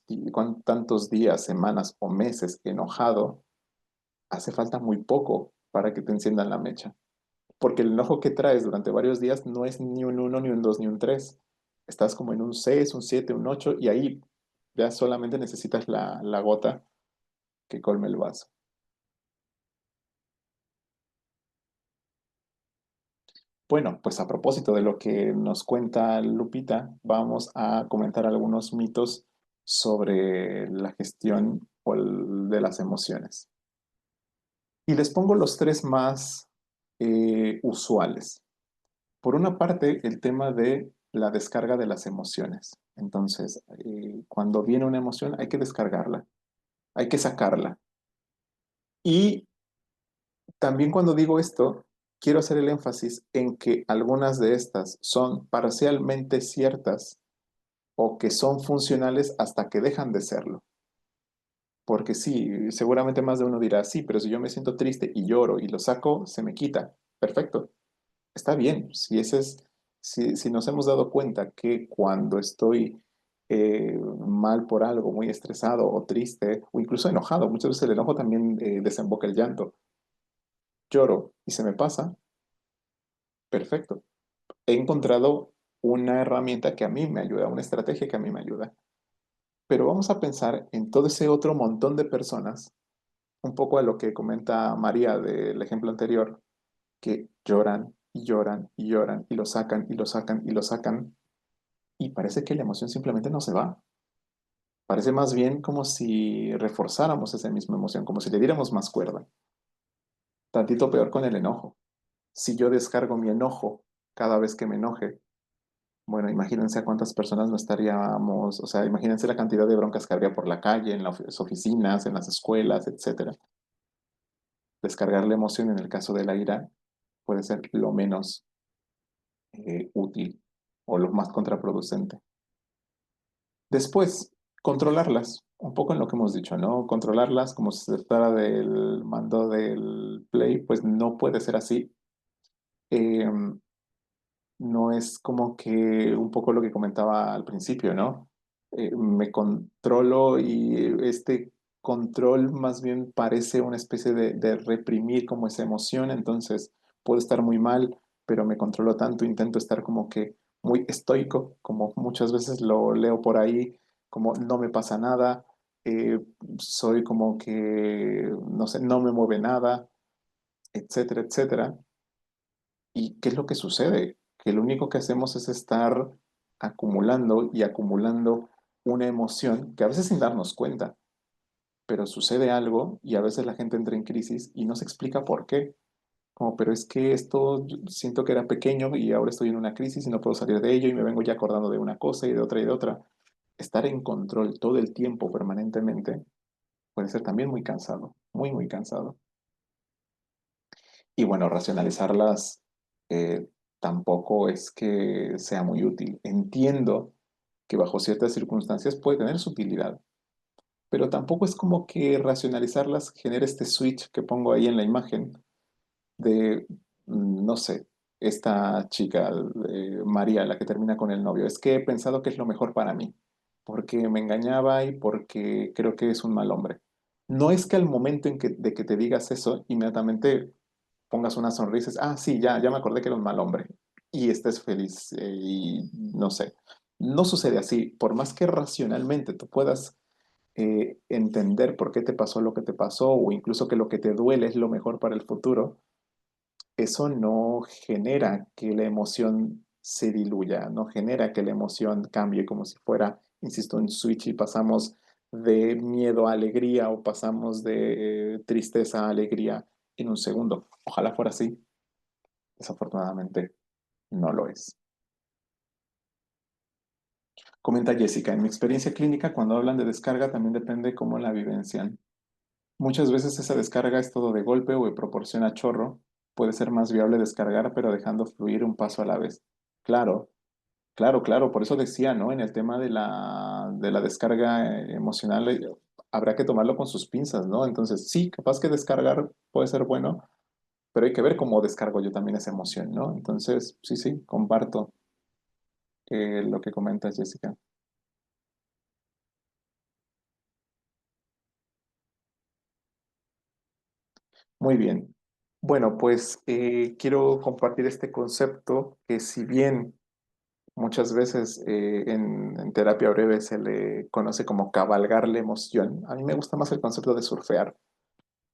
días, semanas o meses enojado, hace falta muy poco para que te enciendan la mecha. Porque el enojo que traes durante varios días no es ni un uno, ni un 2, ni un 3. Estás como en un 6, un 7, un 8 y ahí ya solamente necesitas la gota que colme el vaso. Bueno, pues a propósito de lo que nos cuenta Lupita, vamos a comentar algunos mitos sobre la gestión de las emociones. Y les pongo los tres más usuales. Por una parte, el tema de la descarga de las emociones. Entonces, cuando viene una emoción, hay que descargarla, hay que sacarla. Y también cuando digo esto, quiero hacer el énfasis en que algunas de estas son parcialmente ciertas o que son funcionales hasta que dejan de serlo. Porque sí, seguramente más de uno dirá, sí, pero si yo me siento triste y lloro y lo saco, se me quita. Perfecto, está bien. Si nos hemos dado cuenta que cuando estoy mal por algo, muy estresado o triste o incluso enojado, muchas veces el enojo también desemboca el llanto, lloro y se me pasa, perfecto. He encontrado una herramienta que a mí me ayuda, una estrategia que a mí me ayuda. Pero vamos a pensar en todo ese otro montón de personas, un poco a lo que comenta María del ejemplo anterior, que lloran y lloran y lloran y lo sacan y lo sacan y lo sacan y parece que la emoción simplemente no se va. Parece más bien como si reforzáramos esa misma emoción, como si le diéramos más cuerda. Tantito peor con el enojo. Si yo descargo mi enojo cada vez que me enoje, bueno, imagínense a cuántas personas no estaríamos, o sea, imagínense la cantidad de broncas que habría por la calle, en las oficinas, en las escuelas, etcétera. Descargar la emoción en el caso de la ira puede ser lo menos útil o lo más contraproducente. Después, controlarlas, un poco en lo que hemos dicho, ¿no? Controlarlas como si se tratara del mando del Play, pues no puede ser así. Eh, no es como que un poco lo que comentaba al principio, ¿no? Me controlo y este control más bien parece una especie de reprimir como esa emoción, entonces puedo estar muy mal, pero me controlo tanto, intento estar como que muy estoico, como muchas veces lo leo por ahí, como no me pasa nada, soy como que, no sé, no me mueve nada, etcétera, etcétera. ¿Y qué es lo que sucede? Que lo único que hacemos es estar acumulando y acumulando una emoción que a veces sin darnos cuenta, pero sucede algo y a veces la gente entra en crisis y no se explica por qué. Como, pero es que esto yo siento que era pequeño y ahora estoy en una crisis y no puedo salir de ello y me vengo ya acordando de una cosa y de otra y de otra. Estar en control todo el tiempo, permanentemente, puede ser también muy cansado, muy, muy cansado. Y bueno, racionalizarlas tampoco es que sea muy útil. Entiendo que bajo ciertas circunstancias puede tener su utilidad, pero tampoco es como que racionalizarlas genere este switch que pongo ahí en la imagen de, no sé, esta chica, María, la que termina con el novio. Es que he pensado que es lo mejor para mí, porque me engañaba y porque creo que es un mal hombre. No es que al momento de que te digas eso, inmediatamente pongas una sonrisa, y dices, ah, sí, ya me acordé que era un mal hombre. y estés feliz y no sé. No sucede así. Por más que racionalmente tú puedas entender por qué te pasó lo que te pasó o incluso que lo que te duele es lo mejor para el futuro, eso no genera que la emoción se diluya, no genera que la emoción cambie como si fuera, insisto, un switch y pasamos de miedo a alegría o pasamos de tristeza a alegría en un segundo. Ojalá fuera así. Desafortunadamente no lo es. Comenta Jessica, en mi experiencia clínica, cuando hablan de descarga, también depende cómo la vivencian. Muchas veces esa descarga es todo de golpe o de proporción a chorro. Puede ser más viable descargar, pero dejando fluir un paso a la vez. Claro, claro, claro. Por eso decía, ¿no? En el tema de la descarga emocional, habrá que tomarlo con sus pinzas, ¿no? Entonces, sí, capaz que descargar puede ser bueno, pero hay que ver cómo descargo yo también esa emoción, ¿no? Entonces, sí, sí, comparto lo que comentas, Jessica. Muy bien. Bueno, pues quiero compartir este concepto que si bien muchas veces en terapia breve se le conoce como cabalgar la emoción, a mí me gusta más el concepto de surfear,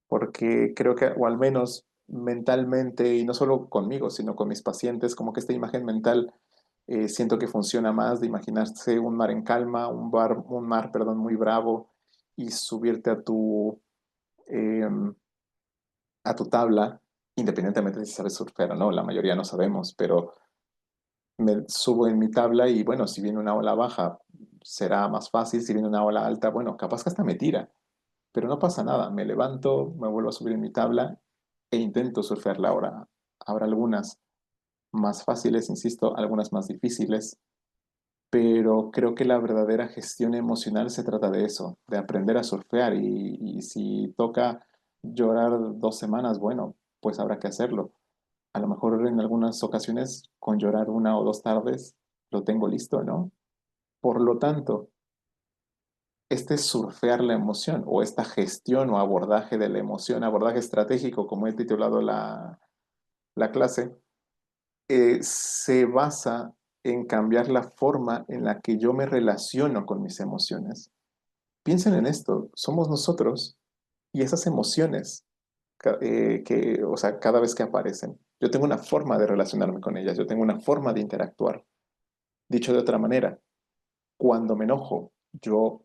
porque creo que, o al menos mentalmente, y no solo conmigo, sino con mis pacientes, como que esta imagen mental siento que funciona más de imaginarse un mar en calma, un mar, perdón, muy bravo y subirte em, a tu tabla, independientemente de si sabes surfear o no, la mayoría no sabemos, pero me subo en mi tabla y bueno, si viene una ola baja, será más fácil, si viene una ola alta, bueno, capaz que hasta me tira, pero no pasa nada, me levanto, me vuelvo a subir en mi tabla e intento surfearla ahora. Habrá algunas más fáciles, insisto, algunas más difíciles, pero creo que la verdadera gestión emocional se trata de eso, de aprender a surfear y si toca llorar 2 semanas, bueno, pues habrá que hacerlo. A lo mejor en algunas ocasiones con llorar 1 o 2 tardes lo tengo listo, ¿no? Por lo tanto, este surfear la emoción o esta gestión o abordaje de la emoción, abordaje estratégico, como he titulado la clase, se basa en cambiar la forma en la que yo me relaciono con mis emociones. Piensen en esto, somos nosotros y esas emociones o sea, cada vez que aparecen, yo tengo una forma de relacionarme con ellas, yo tengo una forma de interactuar. Dicho de otra manera, cuando me enojo, yo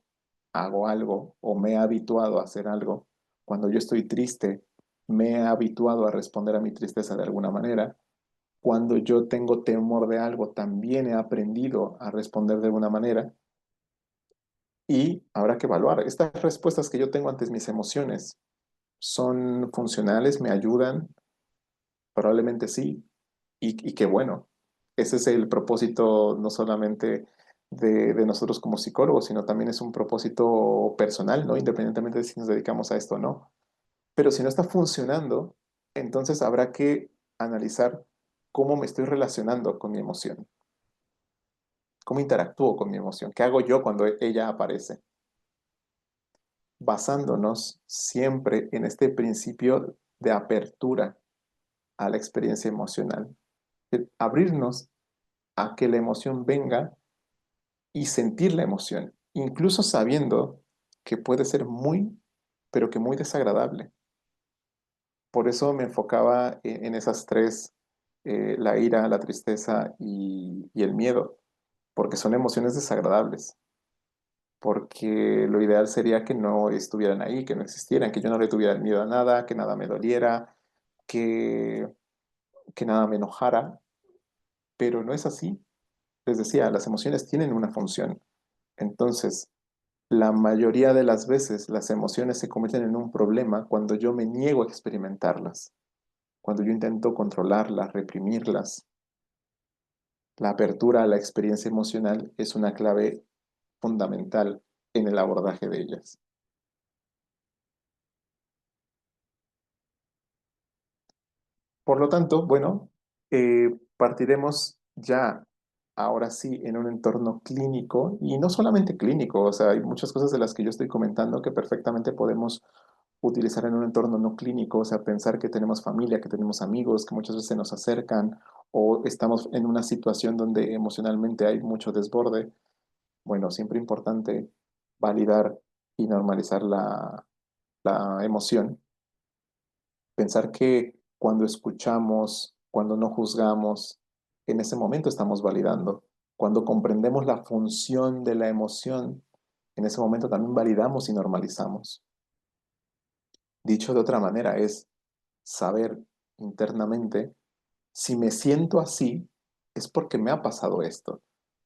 hago algo o me he habituado a hacer algo. Cuando yo estoy triste, me he habituado a responder a mi tristeza de alguna manera. Cuando yo tengo temor de algo, también he aprendido a responder de una manera. Y habrá que evaluar, estas respuestas que yo tengo ante mis emociones, ¿son funcionales? ¿Me ayudan? Probablemente sí. Y qué bueno. Ese es el propósito no solamente de nosotros como psicólogos, sino también es un propósito personal, ¿no? Independientemente de si nos dedicamos a esto o no. Pero si no está funcionando, entonces habrá que analizar cómo me estoy relacionando con mi emoción, cómo interactúo con mi emoción, qué hago yo cuando ella aparece, basándonos siempre en este principio de apertura a la experiencia emocional, abrirnos a que la emoción venga y sentir la emoción, incluso sabiendo que puede ser muy, pero que muy desagradable. Por eso me enfocaba en esas tres, la ira, la tristeza y el miedo, porque son emociones desagradables, porque lo ideal sería que no estuvieran ahí, que no existieran, que yo no le tuviera miedo a nada, que nada me doliera, que, que nada me enojara, pero no es así. Les decía, las emociones tienen una función. Entonces, la mayoría de las veces las emociones se convierten en un problema cuando yo me niego a experimentarlas, cuando yo intento controlarlas, reprimirlas. La apertura a la experiencia emocional es una clave fundamental en el abordaje de ellas. Por lo tanto, bueno, partiremos ya ahora sí en un entorno clínico y no solamente clínico, o sea, hay muchas cosas de las que yo estoy comentando que perfectamente podemos utilizar en un entorno no clínico, o sea, pensar que tenemos familia, que tenemos amigos, que muchas veces se nos acercan o estamos en una situación donde emocionalmente hay mucho desborde, bueno, siempre importante validar y normalizar la emoción. Pensar que cuando escuchamos, cuando no juzgamos, en ese momento estamos validando. Cuando comprendemos la función de la emoción, en ese momento también validamos y normalizamos. Dicho de otra manera, es saber internamente, si me siento así, es porque me ha pasado esto.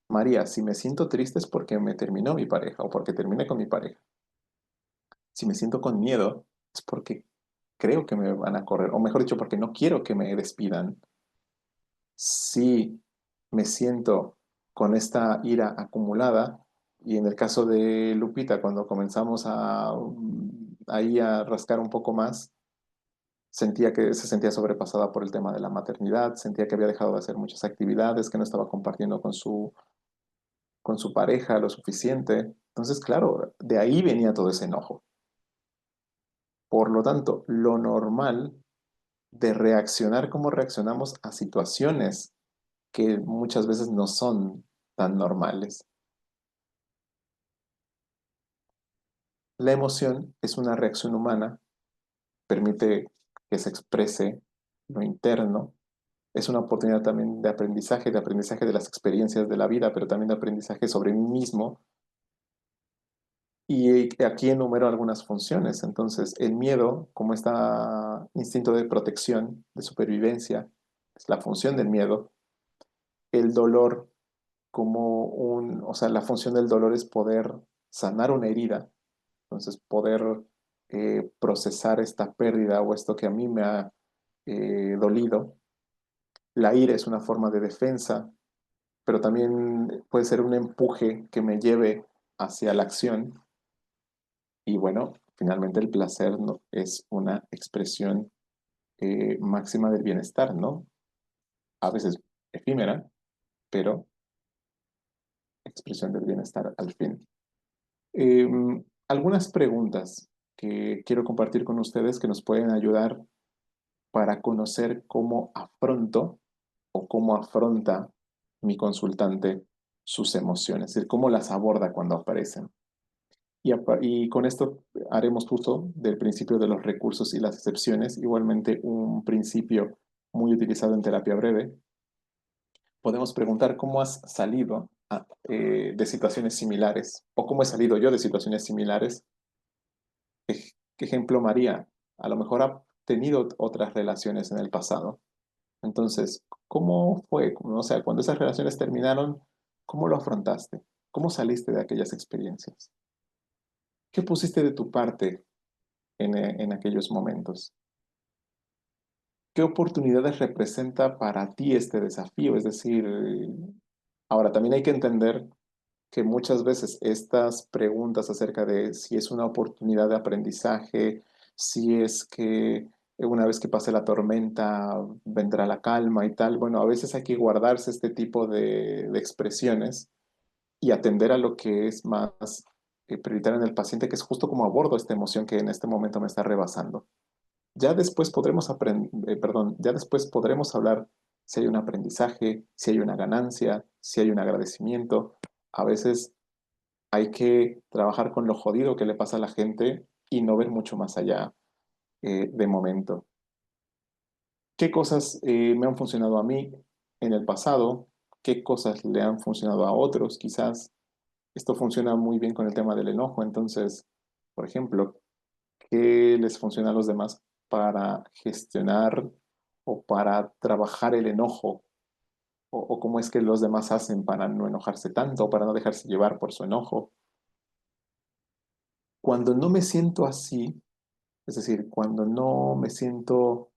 María, si me siento triste es porque me terminó mi pareja o porque terminé con mi pareja. Si me siento con miedo es porque creo que me van a correr, o mejor dicho, porque no quiero que me despidan. Si me siento con esta ira acumulada, y en el caso de Lupita, cuando comenzamos ahí a rascar un poco más, sentía que se sentía sobrepasada por el tema de la maternidad, sentía que había dejado de hacer muchas actividades, que no estaba compartiendo con su pareja lo suficiente. Entonces, claro, de ahí venía todo ese enojo. Por lo tanto, lo normal de reaccionar como reaccionamos a situaciones que muchas veces no son tan normales. La emoción es una reacción humana, permite que se exprese lo interno, es una oportunidad también de aprendizaje de las experiencias de la vida, pero también de aprendizaje sobre mí mismo. Y aquí enumero algunas funciones. Entonces, el miedo, como este instinto de protección, de supervivencia, es la función del miedo. El dolor, o sea, la función del dolor es poder sanar una herida. Entonces, poder procesar esta pérdida o esto que a mí me ha dolido. La ira es una forma de defensa, pero también puede ser un empuje que me lleve hacia la acción. Y bueno, finalmente el placer, ¿no?, es una expresión máxima del bienestar, ¿no? A veces efímera, pero expresión del bienestar al fin. Eh, Algunas preguntas que quiero compartir con ustedes que nos pueden ayudar para conocer cómo afronto o cómo afronta mi consultante sus emociones, es decir, cómo las aborda cuando aparecen. Y con esto haremos uso del principio de los recursos y las excepciones, igualmente un principio muy utilizado en terapia breve. Podemos preguntar cómo has salido de situaciones similares o cómo he salido yo de situaciones similares. Ejemplo, María, a lo mejor ha tenido otras relaciones en el pasado. Entonces, ¿cómo fue? O sea, cuando esas relaciones terminaron, ¿cómo lo afrontaste? ¿Cómo saliste de aquellas experiencias? ¿Qué pusiste de tu parte en aquellos momentos? ¿Qué oportunidades representa para ti este desafío? Es decir, ahora también hay que entender que muchas veces estas preguntas acerca de si es una oportunidad de aprendizaje, si es que una vez que pase la tormenta vendrá la calma y tal, bueno, a veces hay que guardarse este tipo de expresiones y atender a lo que es más prioritario en el paciente, que es justo como abordo esta emoción que en este momento me está rebasando. Ya después podremos perdón, ya después podremos hablar si hay un aprendizaje, si hay una ganancia, si hay un agradecimiento. A veces hay que trabajar con lo jodido que le pasa a la gente y no ver mucho más allá de momento. ¿Qué cosas me han funcionado a mí en el pasado? ¿Qué cosas le han funcionado a otros? Quizás esto funciona muy bien con el tema del enojo. Entonces, por ejemplo, ¿qué les funciona a los demás para gestionar o para trabajar el enojo? O cómo es que los demás hacen para no enojarse tanto, para no dejarse llevar por su enojo? Cuando no me siento así, es decir, cuando no me siento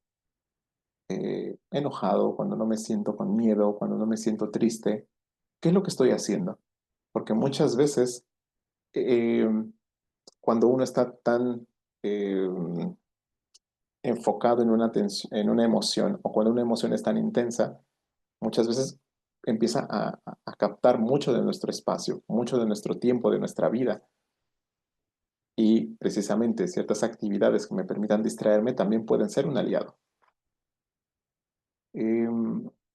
enojado, cuando no me siento con miedo, cuando no me siento triste, ¿qué es lo que estoy haciendo? Porque muchas veces, eh, cuando uno está tan eh, enfocado en en una emoción o cuando una emoción es tan intensa, muchas veces empieza a captar mucho de nuestro espacio, mucho de nuestro tiempo, de nuestra vida. Y precisamente ciertas actividades que me permitan distraerme también pueden ser un aliado.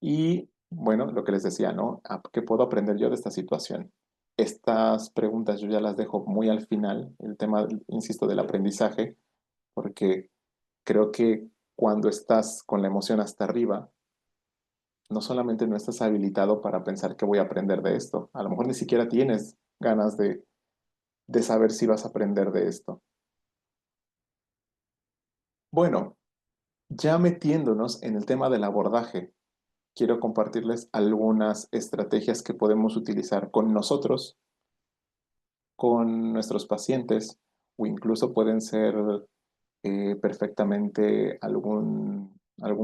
Y bueno, lo que les decía, ¿no? ¿Qué puedo aprender yo de esta situación? Estas preguntas yo ya las dejo muy al final, el tema, insisto, del aprendizaje, porque creo que cuando estás con la emoción hasta arriba, no solamente no estás habilitado para pensar que voy a aprender de esto, a lo mejor ni siquiera tienes ganas de saber si vas a aprender de esto. Bueno, ya metiéndonos en el tema del abordaje, quiero compartirles algunas estrategias que podemos utilizar con nosotros, con nuestros pacientes, o incluso pueden ser perfectamente algún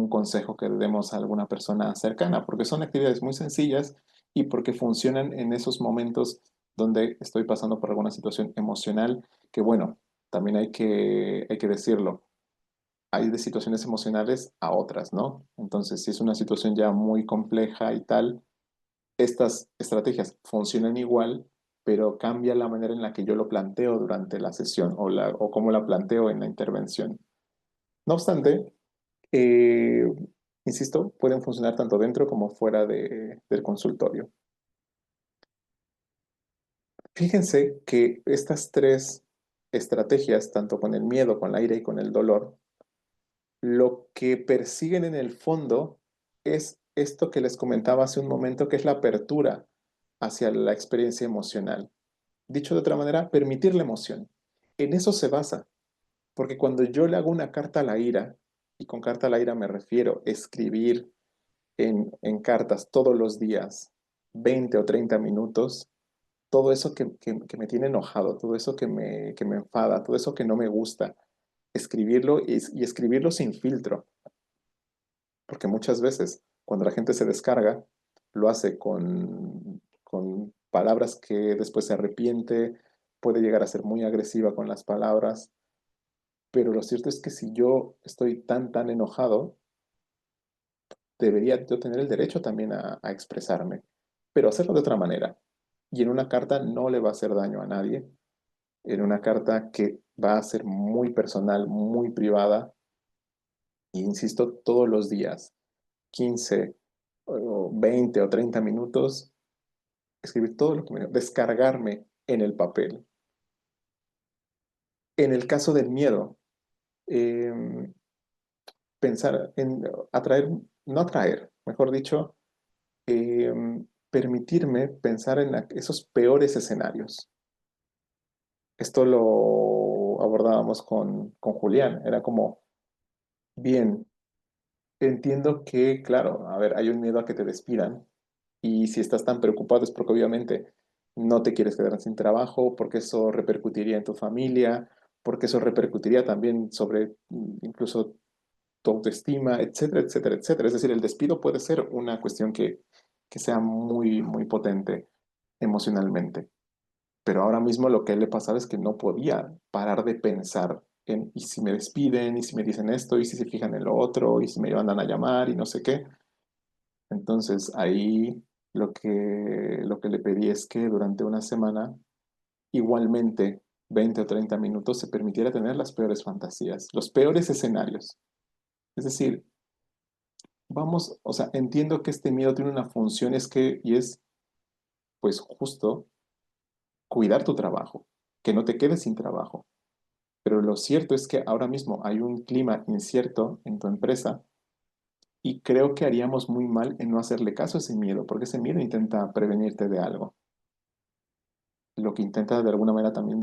consejo que le demos a alguna persona cercana, porque son actividades muy sencillas y porque funcionan en esos momentos donde estoy pasando por alguna situación emocional, que bueno, también hay que decirlo, hay de situaciones emocionales a otras, ¿no? Entonces, si es una situación ya muy compleja y tal, estas estrategias funcionan igual, pero cambia la manera en la que yo lo planteo durante la sesión o cómo la planteo en la intervención. No obstante, eh, insisto, pueden funcionar tanto dentro como fuera del consultorio. Fíjense que estas tres estrategias, tanto con el miedo, con la ira y con el dolor, lo que persiguen en el fondo es esto que les comentaba hace un momento, que es la apertura hacia la experiencia emocional. Dicho de otra manera, permitir la emoción. En eso se basa, porque cuando yo le hago una carta a la ira, y con carta a la ira me refiero a escribir en cartas todos los días, 20 o 30 minutos, todo eso que me tiene enojado, todo eso que me enfada, todo eso que no me gusta, escribirlo y escribirlo sin filtro, porque muchas veces cuando la gente se descarga, lo hace con palabras que después se arrepiente, puede llegar a ser muy agresiva con las palabras, pero lo cierto es que si yo estoy tan enojado, debería yo tener el derecho también a expresarme, pero hacerlo de otra manera. Y en una carta no le va a hacer daño a nadie, en una carta que va a ser muy personal, muy privada, e insisto, todos los días, 15 o 20 o 30 minutos, escribir todo lo que me... descargarme en el papel. En el caso del miedo, eh, pensar en atraer, no atraer, mejor dicho, eh, permitirme pensar en esos peores escenarios. Esto lo abordábamos con Julián. Era como, bien, entiendo que, claro, a ver, hay un miedo a que te despidan y si estás tan preocupado es porque obviamente no te quieres quedar sin trabajo, porque eso repercutiría en tu familia, porque eso repercutiría también sobre incluso tu autoestima, etcétera, etcétera, etcétera. Es decir, el despido puede ser una cuestión que sea muy potente emocionalmente. Pero ahora mismo lo que a él le pasaba es que no podía parar de pensar en, ¿y si me despiden? ¿Y si me dicen esto? ¿Y si se fijan en lo otro? ¿Y si me mandan a llamar? Y no sé qué. Entonces ahí lo que le pedí es que durante una semana, igualmente 20 o 30 minutos, se permitiera tener las peores fantasías, los peores escenarios. Es decir, vamos, o sea, entiendo que este miedo tiene una función, y es, pues justo, cuidar tu trabajo, que no te quedes sin trabajo. Pero lo cierto es que ahora mismo hay un clima incierto en tu empresa y creo que haríamos muy mal en no hacerle caso a ese miedo, porque ese miedo intenta prevenirte de algo. Lo que intenta de alguna manera también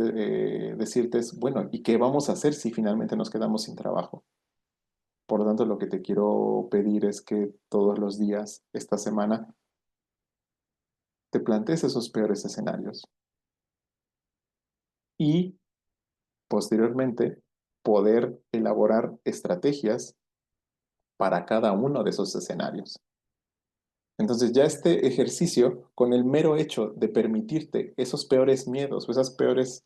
decirte es, bueno, ¿y qué vamos a hacer si finalmente nos quedamos sin trabajo? Por lo tanto, lo que te quiero pedir es que todos los días, esta semana, te plantees esos peores escenarios y posteriormente poder elaborar estrategias para cada uno de esos escenarios. Entonces ya este ejercicio, con el mero hecho de permitirte esos peores miedos o esas peores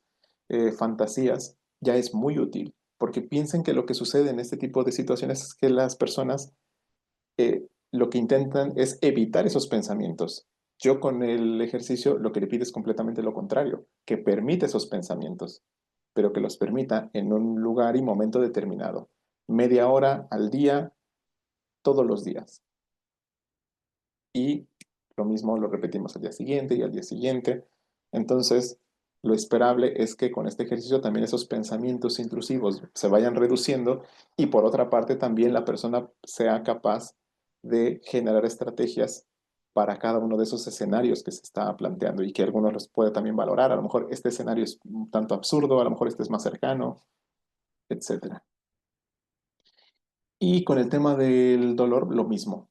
fantasías, ya es muy útil, porque piensen que lo que sucede en este tipo de situaciones es que las personas lo que intentan es evitar esos pensamientos. Yo con el ejercicio lo que le pido es completamente lo contrario, que permita esos pensamientos, pero que los permita en un lugar y momento determinado, media hora al día, todos los días. y lo mismo lo repetimos al día siguiente y al día siguiente. Entonces, lo esperable es que con este ejercicio también esos pensamientos intrusivos se vayan reduciendo y por otra parte también la persona sea capaz de generar estrategias para cada uno de esos escenarios que se está planteando y que algunos los puede también valorar. A lo mejor este escenario es un tanto absurdo, a lo mejor este es más cercano, etcétera. Y con el tema del dolor, lo mismo,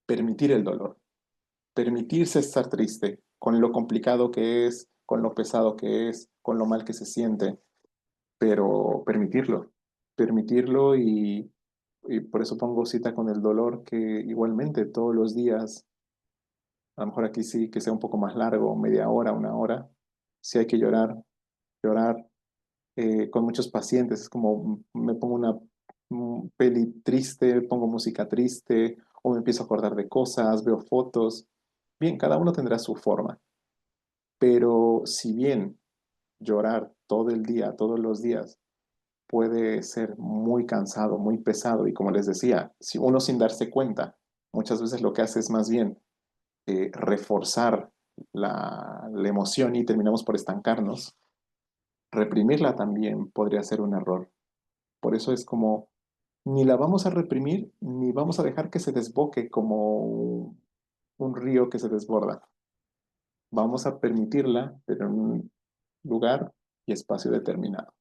permitir el dolor, permitirse estar triste con lo complicado que es, con lo pesado que es, con lo mal que se siente, pero permitirlo y por eso pongo cita con el dolor que igualmente todos los días, a lo mejor aquí sí que sea un poco más largo, media hora, una hora, si hay que llorar, llorar con muchos pacientes, es como me pongo una peli triste, pongo música triste o me empiezo a acordar de cosas, veo fotos. Bien, cada uno tendrá su forma, pero si bien llorar todo el día, todos los días, puede ser muy cansado, muy pesado y como les decía, si uno sin darse cuenta, muchas veces lo que hace es más bien reforzar la emoción y terminamos por estancarnos, reprimirla también podría ser un error. Por eso es como, ni la vamos a reprimir, ni vamos a dejar que se desboque como un río que se desborda. Vamos a permitirla, pero en un lugar y espacio determinado.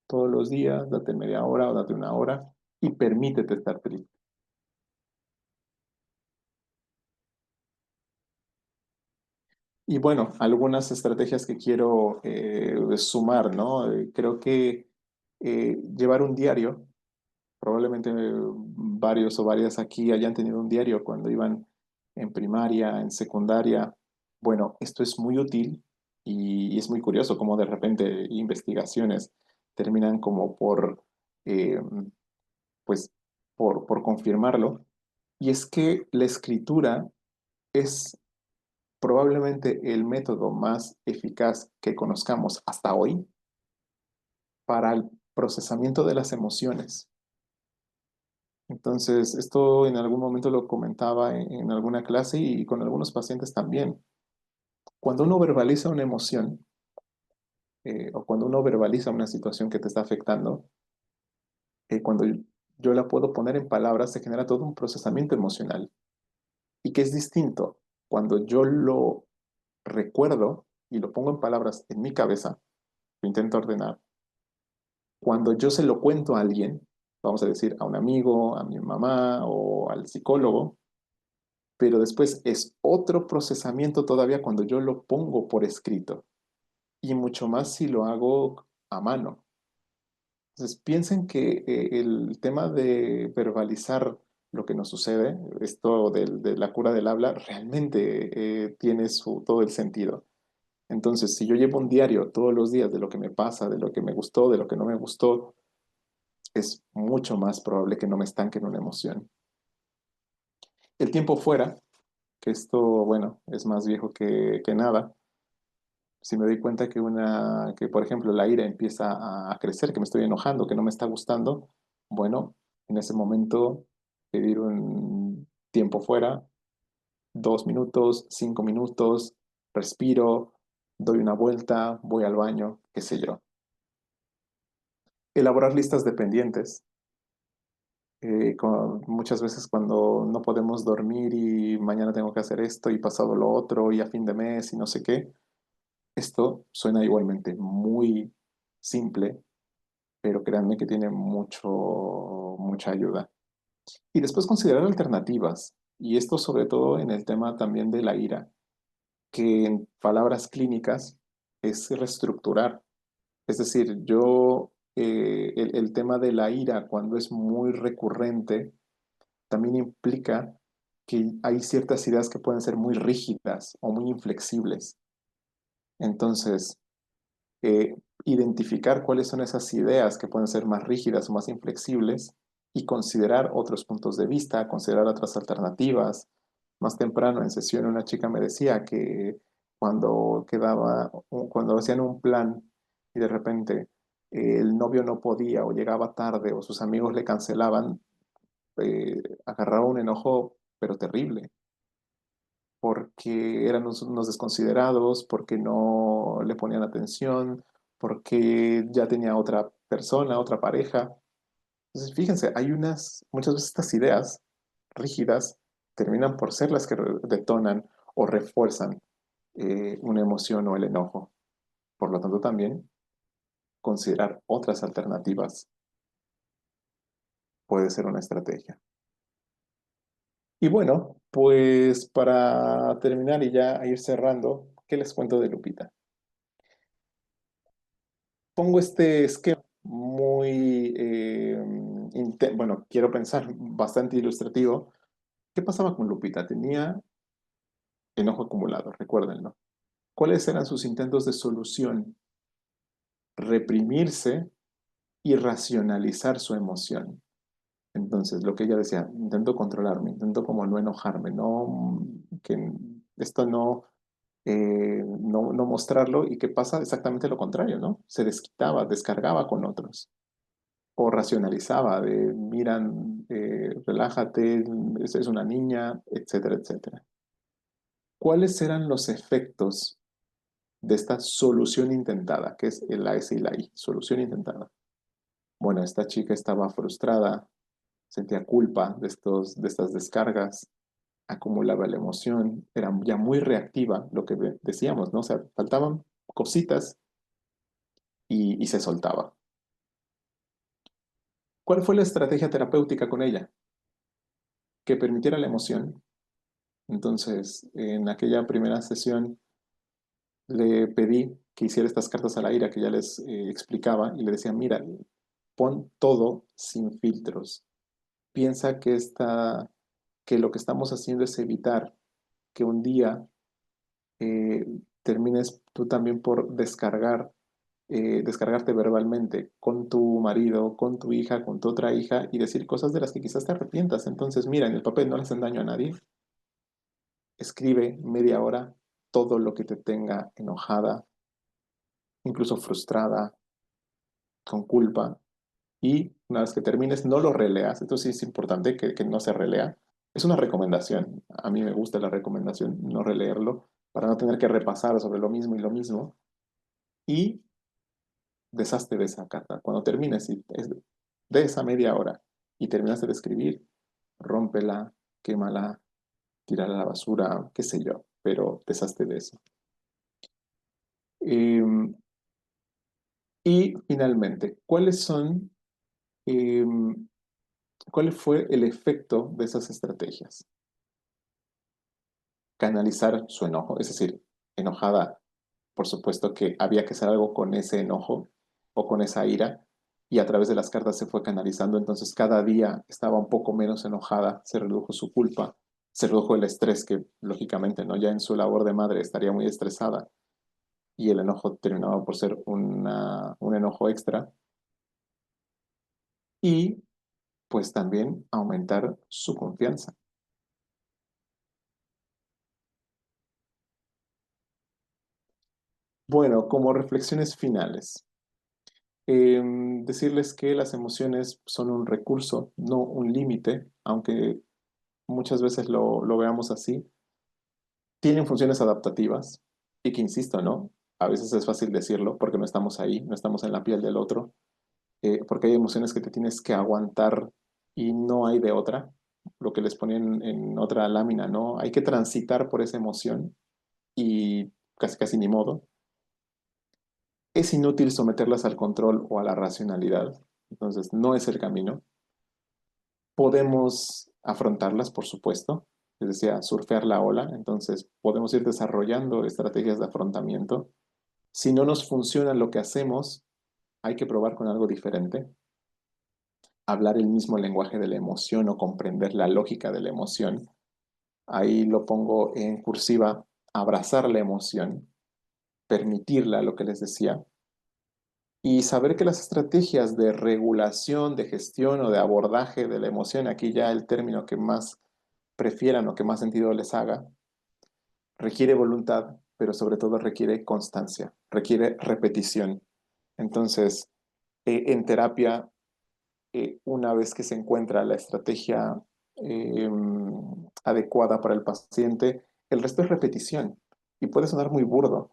Todos los días, date media hora o date una hora y permítete estar triste. Y bueno, algunas estrategias que quiero sumar, ¿no? Creo que llevar un diario, probablemente varios o varias aquí hayan tenido un diario cuando iban en primaria, en secundaria. Bueno, esto es muy útil y es muy curioso cómo de repente investigaciones terminan como eh, pues, por confirmarlo. Y es que la escritura es probablemente el método más eficaz que conozcamos hasta hoy para el procesamiento de las emociones. Entonces, esto en algún momento lo comentaba en alguna clase y con algunos pacientes también. Cuando uno verbaliza una emoción o cuando uno verbaliza una situación que te está afectando, cuando yo la puedo poner en palabras, se genera todo un procesamiento emocional y que es distinto. Cuando yo lo recuerdo y lo pongo en palabras en mi cabeza, lo intento ordenar. Cuando yo se lo cuento a alguien, vamos a decir a un amigo, a mi mamá o al psicólogo, pero después es otro procesamiento todavía cuando yo lo pongo por escrito y mucho más si lo hago a mano. Entonces piensen que el tema de verbalizar lo que nos sucede, esto de la cura del habla, realmente tiene todo el sentido. Entonces, si yo llevo un diario todos los días de lo que me pasa, de lo que me gustó, de lo que no me gustó, es mucho más probable que no me estanque en una emoción. El tiempo fuera, que esto, bueno, es más viejo que nada, si me doy cuenta que por ejemplo la ira empieza a crecer, que me estoy enojando, que no me está gustando, bueno, en ese momento pedir un tiempo fuera, 2 minutos, 5 minutos, respiro, doy una vuelta, voy al baño, qué sé yo. Elaborar listas de pendientes. Muchas veces cuando no podemos dormir y mañana tengo que hacer esto y pasado lo otro y a fin de mes y no sé qué, esto suena igualmente muy simple, pero créanme que tiene mucha ayuda. Y después considerar alternativas, y esto sobre todo en el tema también de la ira, que en palabras clínicas es reestructurar. Es decir, el tema de la ira cuando es muy recurrente, también implica que hay ciertas ideas que pueden ser muy rígidas o muy inflexibles. Entonces, eh, identificar cuáles son esas ideas que pueden ser más rígidas o más inflexibles y considerar otros puntos de vista, considerar otras alternativas. Más temprano en sesión una chica me decía que cuando hacían un plan y de repente el novio no podía o llegaba tarde o sus amigos le cancelaban, agarraba un enojo pero terrible. porque eran unos desconsiderados, porque no le ponían atención, porque ya tenía otra persona, otra pareja. Entonces, fíjense, muchas veces estas ideas rígidas terminan por ser las que detonan o refuerzan una emoción o el enojo. Por lo tanto, también considerar otras alternativas puede ser una estrategia. Y bueno, pues para terminar y ya ir cerrando, ¿qué les cuento de Lupita? Pongo este esquema muy, bueno, quiero pensar bastante ilustrativo. ¿Qué pasaba con Lupita? Tenía enojo acumulado, recuérdenlo. ¿Cuáles eran sus intentos de solución? Reprimirse y racionalizar su emoción. Entonces, lo que ella decía, intento controlarme, intento como no enojarme, no, que esto no mostrarlo, y que pasa exactamente lo contrario, ¿no? Se desquitaba, descargaba con otros, o racionalizaba de, miran, relájate, es una niña, etcétera, etcétera. ¿Cuáles eran los efectos de esta solución intentada, que es la S y la I, solución intentada? Bueno, esta chica estaba frustrada, sentía culpa de estas descargas, acumulaba la emoción, era ya muy reactiva, lo que decíamos, ¿no? O sea, faltaban cositas y se soltaba. ¿Cuál fue la estrategia terapéutica con ella? Que permitiera la emoción. Entonces, en aquella primera sesión le pedí que hiciera estas cartas a la ira que ya les explicaba, y le decía, mira, pon todo sin filtros. Piensa que lo que estamos haciendo es evitar que un día eh, termines tú también por descargarte verbalmente con tu marido, con tu hija, con tu otra hija, y decir cosas de las que quizás te arrepientas. Entonces, mira, en el papel no le hacen daño a nadie. Escribe media hora todo lo que te tenga enojada, incluso frustrada, con culpa, y una vez que termines, no lo releas. Esto sí es importante que no se relea. Es una recomendación. A mí me gusta la recomendación, no releerlo, para no tener que repasar sobre lo mismo y lo mismo. Y deshazte de esa carta. Cuando termines de esa media hora y terminaste de escribir, rómpela, quémala, tírala a la basura, qué sé yo, pero deshazte de eso. Eh, y finalmente, eh, ¿cuál fue el efecto de esas estrategias? Canalizar su enojo, es decir, enojada, por supuesto que había que hacer algo con ese enojo o con esa ira, y a través de las cartas se fue canalizando. Entonces cada día estaba un poco menos enojada, se redujo su culpa, se redujo el estrés, que lógicamente, ¿no? Ya en su labor de madre estaría muy estresada, y el enojo terminaba por ser un enojo extra, y pues también aumentar su confianza. Bueno, como reflexiones finales, decirles que las emociones son un recurso, no un límite, aunque muchas veces lo veamos así. Tienen funciones adaptativas, y que, insisto, ¿no? A veces es fácil decirlo porque no estamos ahí, no estamos en la piel del otro, porque hay emociones que te tienes que aguantar y no hay de otra, lo que les ponen en otra lámina, ¿no? Hay que transitar por esa emoción y casi casi ni modo. Es inútil someterlas al control o a la racionalidad, entonces no es el camino. Podemos afrontarlas, por supuesto, les decía, surfear la ola, entonces podemos ir desarrollando estrategias de afrontamiento. Si no nos funciona lo que hacemos, hay que probar con algo diferente, hablar el mismo lenguaje de la emoción o comprender la lógica de la emoción. Ahí lo pongo en cursiva, abrazar la emoción, permitirla, lo que les decía, y saber que las estrategias de regulación, de gestión o de abordaje de la emoción, aquí ya el término que más prefieran o que más sentido les haga, requiere voluntad, pero sobre todo requiere constancia, requiere repetición. Entonces, en terapia, una vez que se encuentra la estrategia eh, adecuada para el paciente, El resto es repetición y puede sonar muy burdo,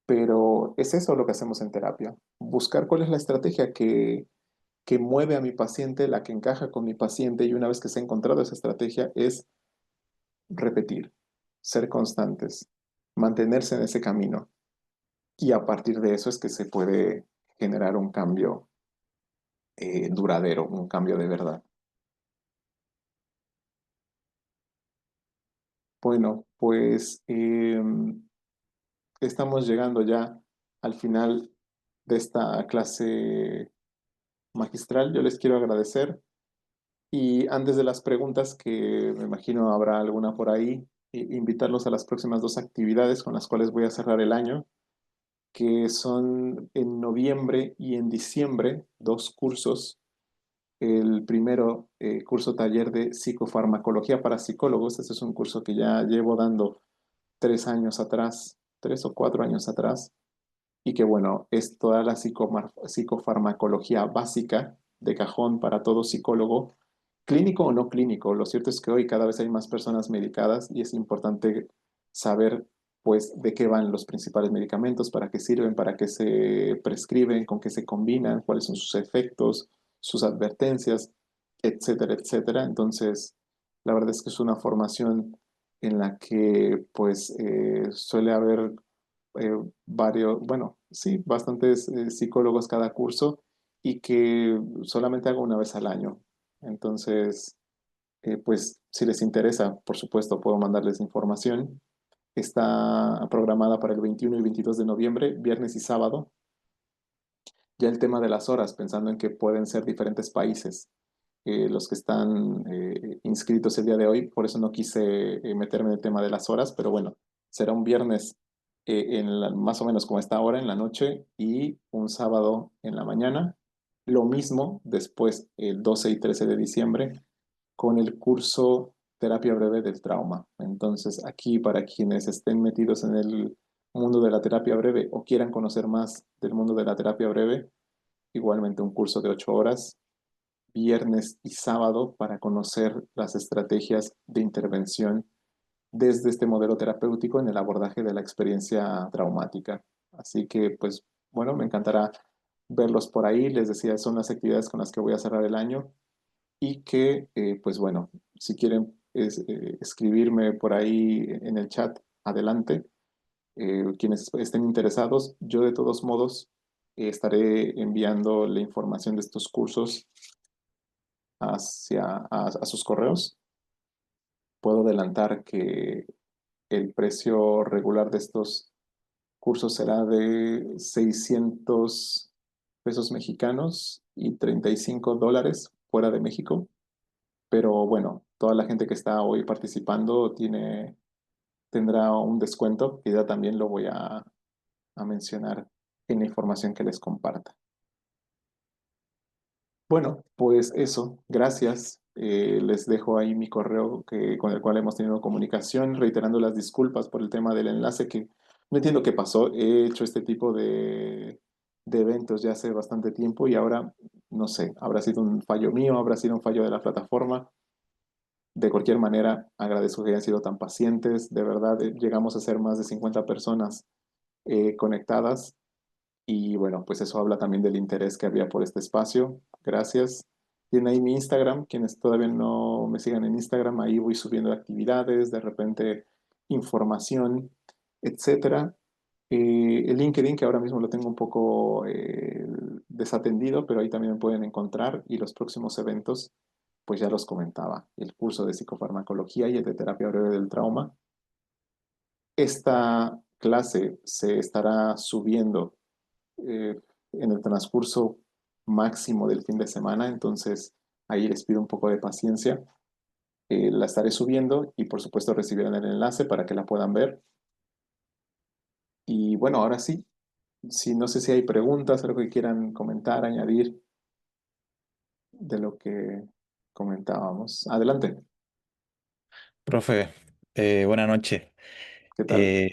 pero es eso lo que hacemos en terapia. Buscar cuál es la estrategia que mueve a mi paciente, la que encaja con mi paciente y una vez que se ha encontrado esa estrategia es repetir, ser constantes, mantenerse en ese camino y a partir de eso es que se puede generar un cambio duradero, un cambio de verdad. Bueno, pues estamos llegando ya al final de esta clase magistral. Yo les quiero agradecer y antes de las preguntas, que me imagino habrá alguna por ahí, invitarlos a las próximas dos actividades con las cuales voy a cerrar el año, que son en noviembre y en diciembre, dos cursos. El primero, curso taller de psicofarmacología para psicólogos. Este es un curso que ya llevo dando 3 años atrás, 3 o 4 años atrás, y que bueno, es toda la psicofarmacología básica de cajón para todo psicólogo, clínico o no clínico. Lo cierto es que hoy cada vez hay más personas medicadas y es importante saber pues de qué van los principales medicamentos, para qué sirven, para qué se prescriben, con qué se combinan, cuáles son sus efectos, sus advertencias, etcétera, etcétera. Entonces, la verdad es que es una formación en la que pues suele haber varios, bueno, sí, bastantes psicólogos cada curso y que solamente hago una vez al año. Entonces, pues si les interesa, por supuesto, puedo mandarles información. Está programada para el 21 y 22 de noviembre, viernes y sábado. Ya el tema de las horas, pensando en que pueden ser diferentes países los que están inscritos el día de hoy, por eso no quise meterme en el tema de las horas, pero bueno, será un viernes más o menos como esta hora en la noche y un sábado en la mañana. Lo mismo después, el 12 y 13 de diciembre, con el curso Terapia Breve del Trauma. Entonces, aquí para quienes estén metidos en el mundo de la terapia breve o quieran conocer más del mundo de la terapia breve, igualmente un curso de 8 horas, viernes y sábado, para conocer las estrategias de intervención desde este modelo terapéutico en el abordaje de la experiencia traumática. Así que, pues, bueno, me encantará verlos por ahí. Les decía, son las actividades con las que voy a cerrar el año y que, pues bueno, si quieren escribirme por ahí en el chat, adelante. Quienes estén interesados, yo de todos modos estaré enviando la información de estos cursos a sus correos. Puedo adelantar que el precio regular de estos cursos será de 600 pesos mexicanos y $35 fuera de México. Pero bueno, toda la gente que está hoy participando tendrá un descuento que ya también lo voy a mencionar en la información que les comparta. Bueno, pues eso, gracias. Les dejo ahí mi correo con el cual hemos tenido comunicación, reiterando las disculpas por el tema del enlace, que no entiendo qué pasó. He hecho este tipo de eventos ya hace bastante tiempo y ahora, no sé, habrá sido un fallo mío, habrá sido un fallo de la plataforma. De cualquier manera, agradezco que hayan sido tan pacientes. De verdad, llegamos a ser más de 50 personas conectadas y bueno, pues eso habla también del interés que había por este espacio. Gracias. Tienen ahí mi Instagram. Quienes todavía no me sigan en Instagram, ahí voy subiendo actividades, de repente información, etcétera. El LinkedIn, que ahora mismo lo tengo un poco desatendido, pero ahí también me pueden encontrar y los próximos eventos, pues ya los comentaba, el curso de psicofarmacología y el de terapia breve del trauma. Esta clase se estará subiendo eh, en el transcurso máximo del fin de semana, entonces ahí les pido un poco de paciencia. La estaré subiendo y por supuesto recibirán el enlace para que la puedan ver. Y bueno, ahora sí, si no sé si hay preguntas, algo que quieran comentar, añadir de lo que comentábamos. Adelante, Profe, buenas noches. ¿qué tal? Eh,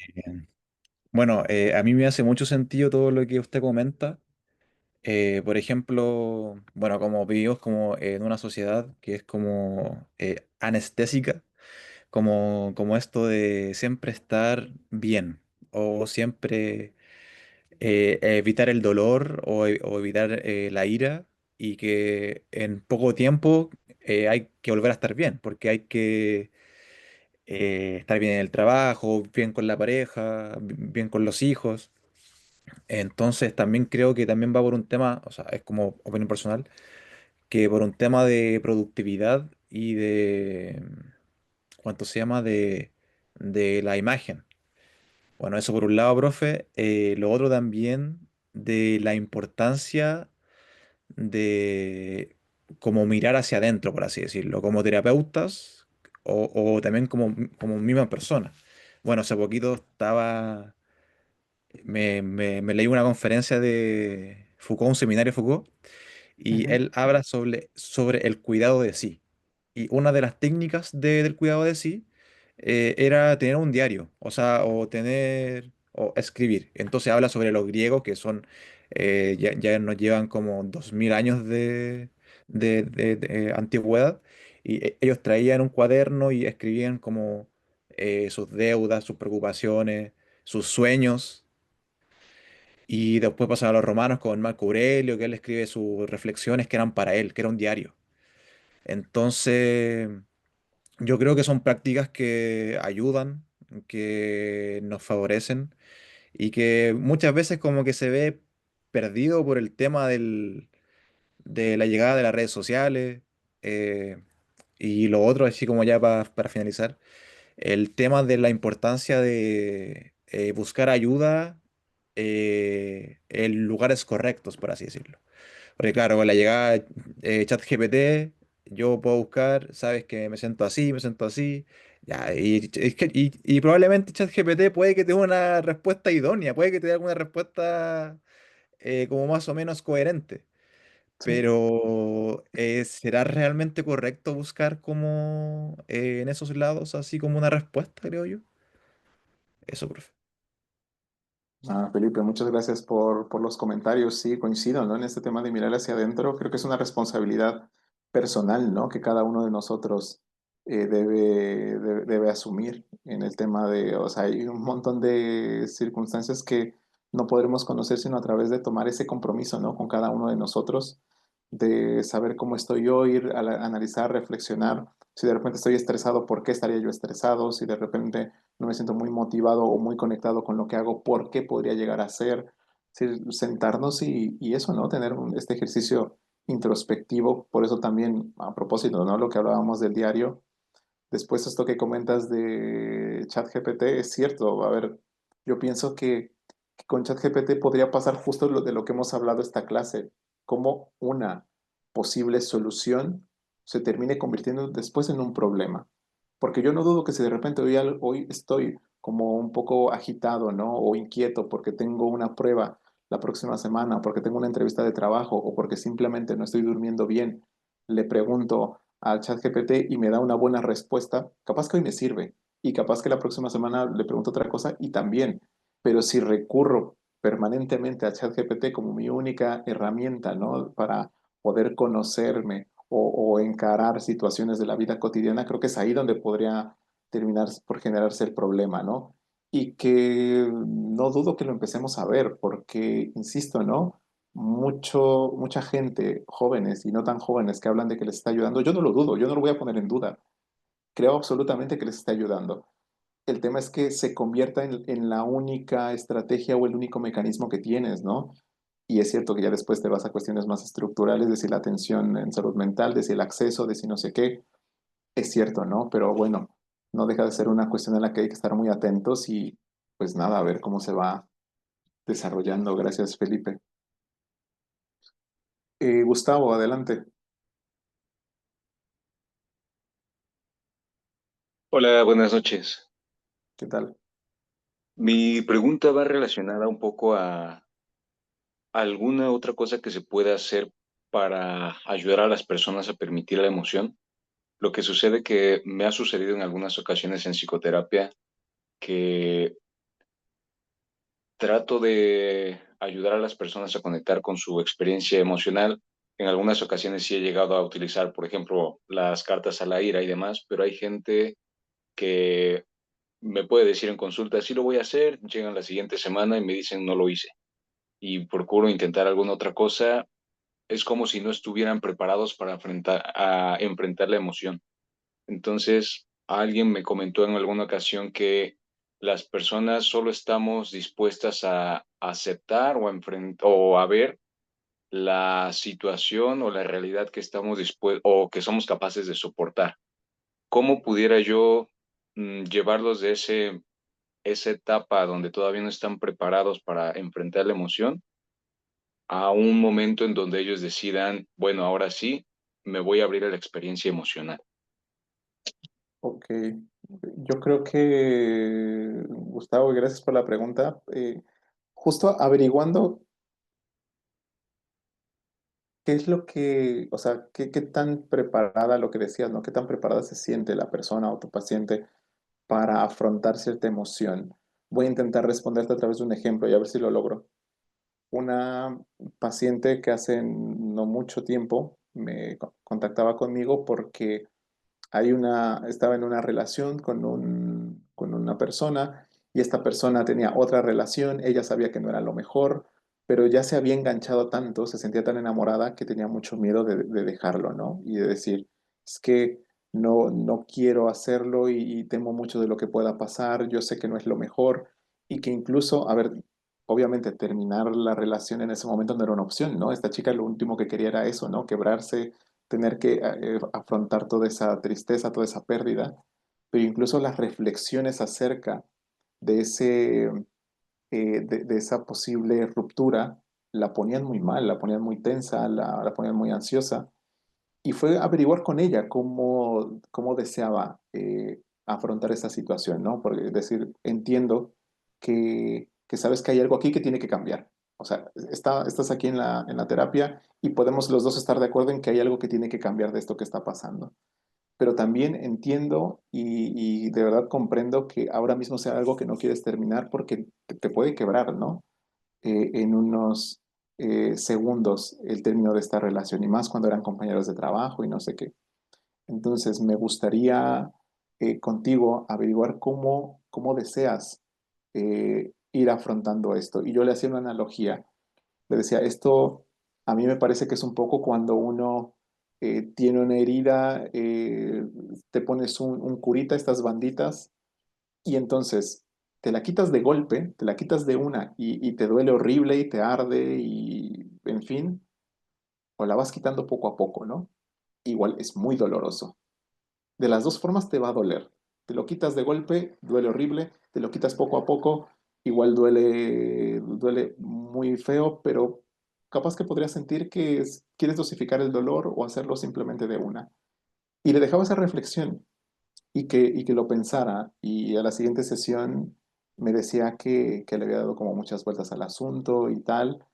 bueno, a mí me hace mucho sentido todo lo que usted comenta. Por ejemplo, bueno, como vivimos como en una sociedad que es como anestésica, como esto de siempre estar bien o siempre evitar el dolor o evitar la ira y que en poco tiempo hay que volver a estar bien, porque hay que estar bien en el trabajo, bien con la pareja, bien con los hijos. Entonces también creo que también va por un tema, o sea, es como opinión personal, que por un tema de productividad y de, ¿cuánto se llama? De la imagen. Bueno, eso por un lado, profe. Lo otro también de la importancia de como mirar hacia adentro, por así decirlo, como terapeutas o también como misma persona. Bueno, hace poquito me leí una conferencia de Foucault, un seminario de Foucault, y Ujú. él habla sobre el cuidado de sí. Y una de las técnicas del cuidado de sí era tener un diario, o sea, o escribir. Entonces habla sobre los griegos, que son, ya nos llevan como 2000 años de antigüedad, y ellos traían un cuaderno y escribían como sus deudas, sus preocupaciones, sus sueños. Y después pasan a los romanos con Marco Aurelio, que él escribe sus reflexiones que eran para él, que era un diario. Entonces, yo creo que son prácticas que ayudan, que nos favorecen y que muchas veces como que se ve perdido por el tema de la llegada de las redes sociales. eh, y lo otro, así como ya para finalizar, el tema de la importancia de buscar ayuda en lugares correctos, por así decirlo. Porque claro, con la llegada de ChatGPT, yo puedo buscar, sabes que me siento así, ya, y probablemente ChatGPT puede que te dé una respuesta idónea, puede que te dé alguna respuesta como más o menos coherente, Sí. pero ¿será realmente correcto buscar como en esos lados así como una respuesta, creo yo? Eso, profe. Ah, Felipe, muchas gracias por los comentarios. Sí, coincido, ¿no? En este tema de mirar hacia adentro, creo que es una responsabilidad personal, ¿no? Que cada uno de nosotros debe asumir en el tema de, o sea, hay un montón de circunstancias que no podremos conocer sino a través de tomar ese compromiso, ¿no? Con cada uno de nosotros, de saber cómo estoy yo, ir a analizar, reflexionar. Si de repente estoy estresado, ¿por qué estaría yo estresado? Si de repente no me siento muy motivado o muy conectado con lo que hago, ¿por qué podría llegar a ser? Sí, sentarnos y eso, ¿no? Tener este ejercicio introspectivo, por eso también, a propósito, ¿no? Lo que hablábamos del diario, después esto que comentas de ChatGPT es cierto, a ver, yo pienso que con ChatGPT podría pasar justo de lo que hemos hablado esta clase, como una posible solución se termine convirtiendo después en un problema. Porque yo no dudo que si de repente hoy estoy como un poco agitado, ¿no? O inquieto porque tengo una prueba la próxima semana, o porque tengo una entrevista de trabajo, o porque simplemente no estoy durmiendo bien, le pregunto al ChatGPT y me da una buena respuesta, capaz que hoy me sirve y capaz que la próxima semana le pregunto otra cosa y también. Pero si recurro permanentemente a ChatGPT como mi única herramienta, ¿no? Para poder conocerme o encarar situaciones de la vida cotidiana, creo que es ahí donde podría terminar por generarse el problema, ¿no? Y que no dudo que lo empecemos a ver, porque, insisto, ¿no? Mucha gente, jóvenes y no tan jóvenes, que hablan de que les está ayudando, yo no lo dudo, yo no lo voy a poner en duda. Creo absolutamente que les está ayudando. El tema es que se convierta en la única estrategia o el único mecanismo que tienes, ¿no? Y es cierto que ya después te vas a cuestiones más estructurales, de si la atención en salud mental, de si el acceso, de si no sé qué. Es cierto, ¿no? Pero bueno, no deja de ser una cuestión en la que hay que estar muy atentos y pues nada, a ver cómo se va desarrollando. Gracias, Felipe. Gustavo, adelante. Hola, buenas noches. ¿Qué tal? Mi pregunta va relacionada un poco a alguna otra cosa que se puede hacer para ayudar a las personas a permitir la emoción. Lo que sucede que me ha sucedido en algunas ocasiones en psicoterapia que trato de ayudar a las personas a conectar con su experiencia emocional. En algunas ocasiones sí he llegado a utilizar, por ejemplo, las cartas a la ira y demás, pero hay gente que me puede decir en consulta, sí lo voy a hacer, llegan la siguiente semana y me dicen no lo hice. Y procuro intentar alguna otra cosa, es como si no estuvieran preparados para enfrentar la emoción. Entonces, alguien me comentó en alguna ocasión que las personas solo estamos dispuestas a aceptar o a ver la situación o la realidad que estamos dispuestos o que somos capaces de soportar. ¿Cómo pudiera yo llevarlos de esa etapa donde todavía no están preparados para enfrentar la emoción a un momento en donde ellos decidan, bueno, ahora sí, me voy a abrir a la experiencia emocional? Ok, yo creo que, Gustavo, y gracias por la pregunta. Justo averiguando qué es lo que, o sea, qué tan preparada, lo que decías, ¿no? ¿Qué tan preparada se siente la persona o tu paciente para afrontar cierta emoción? Voy a intentar responderte a través de un ejemplo y a ver si lo logro. Una paciente que hace no mucho tiempo me contactaba conmigo porque estaba en una relación con una persona y esta persona tenía otra relación, ella sabía que no era lo mejor, pero ya se había enganchado tanto, se sentía tan enamorada que tenía mucho miedo de dejarlo, ¿no? Y de decir, es que no quiero hacerlo y temo mucho de lo que pueda pasar, yo sé que no es lo mejor y que incluso, a ver, obviamente terminar la relación en ese momento no era una opción, ¿no? Esta chica lo último que quería era eso, ¿no? Quebrarse, tener que afrontar toda esa tristeza, toda esa pérdida, pero incluso las reflexiones acerca de, de esa posible ruptura la ponían muy mal, la ponían muy tensa, la ponían muy ansiosa. Y fue averiguar con ella cómo deseaba afrontar esa situación, ¿no? Porque decir, entiendo que sabes que hay algo aquí que tiene que cambiar. O sea, estás aquí en la terapia y podemos los dos estar de acuerdo en que hay algo que tiene que cambiar de esto que está pasando. Pero también entiendo y de verdad comprendo que ahora mismo sea algo que no quieres terminar porque te puede quebrar, ¿no? En unos segundos el término de esta relación y más cuando eran compañeros de trabajo y no sé qué. Entonces, me gustaría contigo averiguar cómo deseas ir afrontando esto. Y yo le hacía una analogía. Le decía, esto a mí me parece que es un poco cuando uno tiene una herida, te pones un curita, estas banditas, y entonces te la quitas de golpe, te la quitas de una y te duele horrible y te arde y, en fin, o la vas quitando poco a poco, ¿no? Igual es muy doloroso. De las dos formas te va a doler. Te lo quitas de golpe, duele horrible. Te lo quitas poco a poco, igual duele muy feo, pero capaz que podrías sentir que quieres dosificar el dolor o hacerlo simplemente de una. Y le dejaba esa reflexión y que lo pensara. Y a la siguiente sesión me decía que le había dado como muchas vueltas al asunto y tal,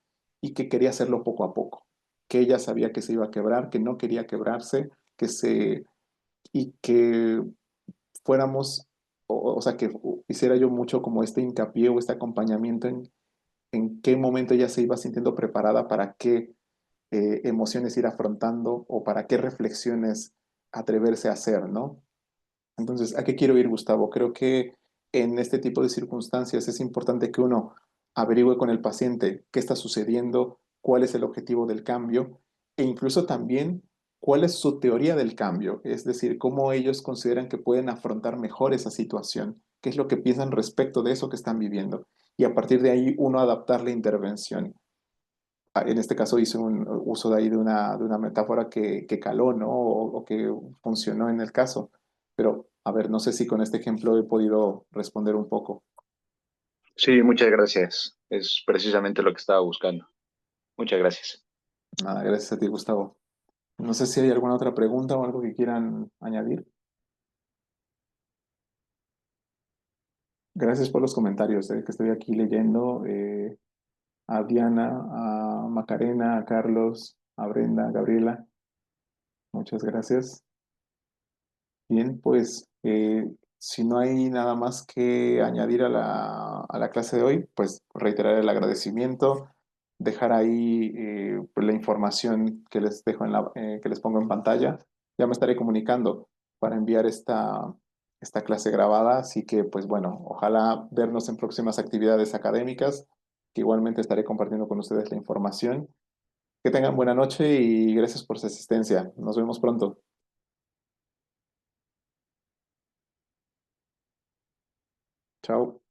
y que quería hacerlo poco a poco. Que ella sabía que se iba a quebrar, que no quería quebrarse, y que fuéramos, o sea, que hiciera yo mucho como este hincapié o este acompañamiento en qué momento ella se iba sintiendo preparada para qué emociones ir afrontando o para qué reflexiones atreverse a hacer, ¿no? Entonces, ¿a qué quiero ir, Gustavo? Creo que en este tipo de circunstancias es importante que uno averigüe con el paciente qué está sucediendo, cuál es el objetivo del cambio e incluso también cuál es su teoría del cambio, es decir, cómo ellos consideran que pueden afrontar mejor esa situación, qué es lo que piensan respecto de eso que están viviendo y a partir de ahí uno adaptar la intervención. En este caso hice un uso de ahí de una metáfora que caló, ¿no? O que funcionó en el caso. Pero, a ver, no sé si con este ejemplo he podido responder un poco. Sí, muchas gracias. Es precisamente lo que estaba buscando. Muchas gracias. Nada, gracias a ti, Gustavo. No sé si hay alguna otra pregunta o algo que quieran añadir. Gracias por los comentarios, que estoy aquí leyendo. A Diana, a Macarena, a Carlos, a Brenda, a Gabriela. Muchas gracias. Bien, pues si no hay nada más que añadir a a la clase de hoy, pues reiterar el agradecimiento, dejar ahí pues, la información que les dejo que les pongo en pantalla. Ya me estaré comunicando para enviar esta clase grabada, así que pues bueno, ojalá vernos en próximas actividades académicas, que igualmente estaré compartiendo con ustedes la información. Que tengan buena noche y gracias por su asistencia. Nos vemos pronto. Chao.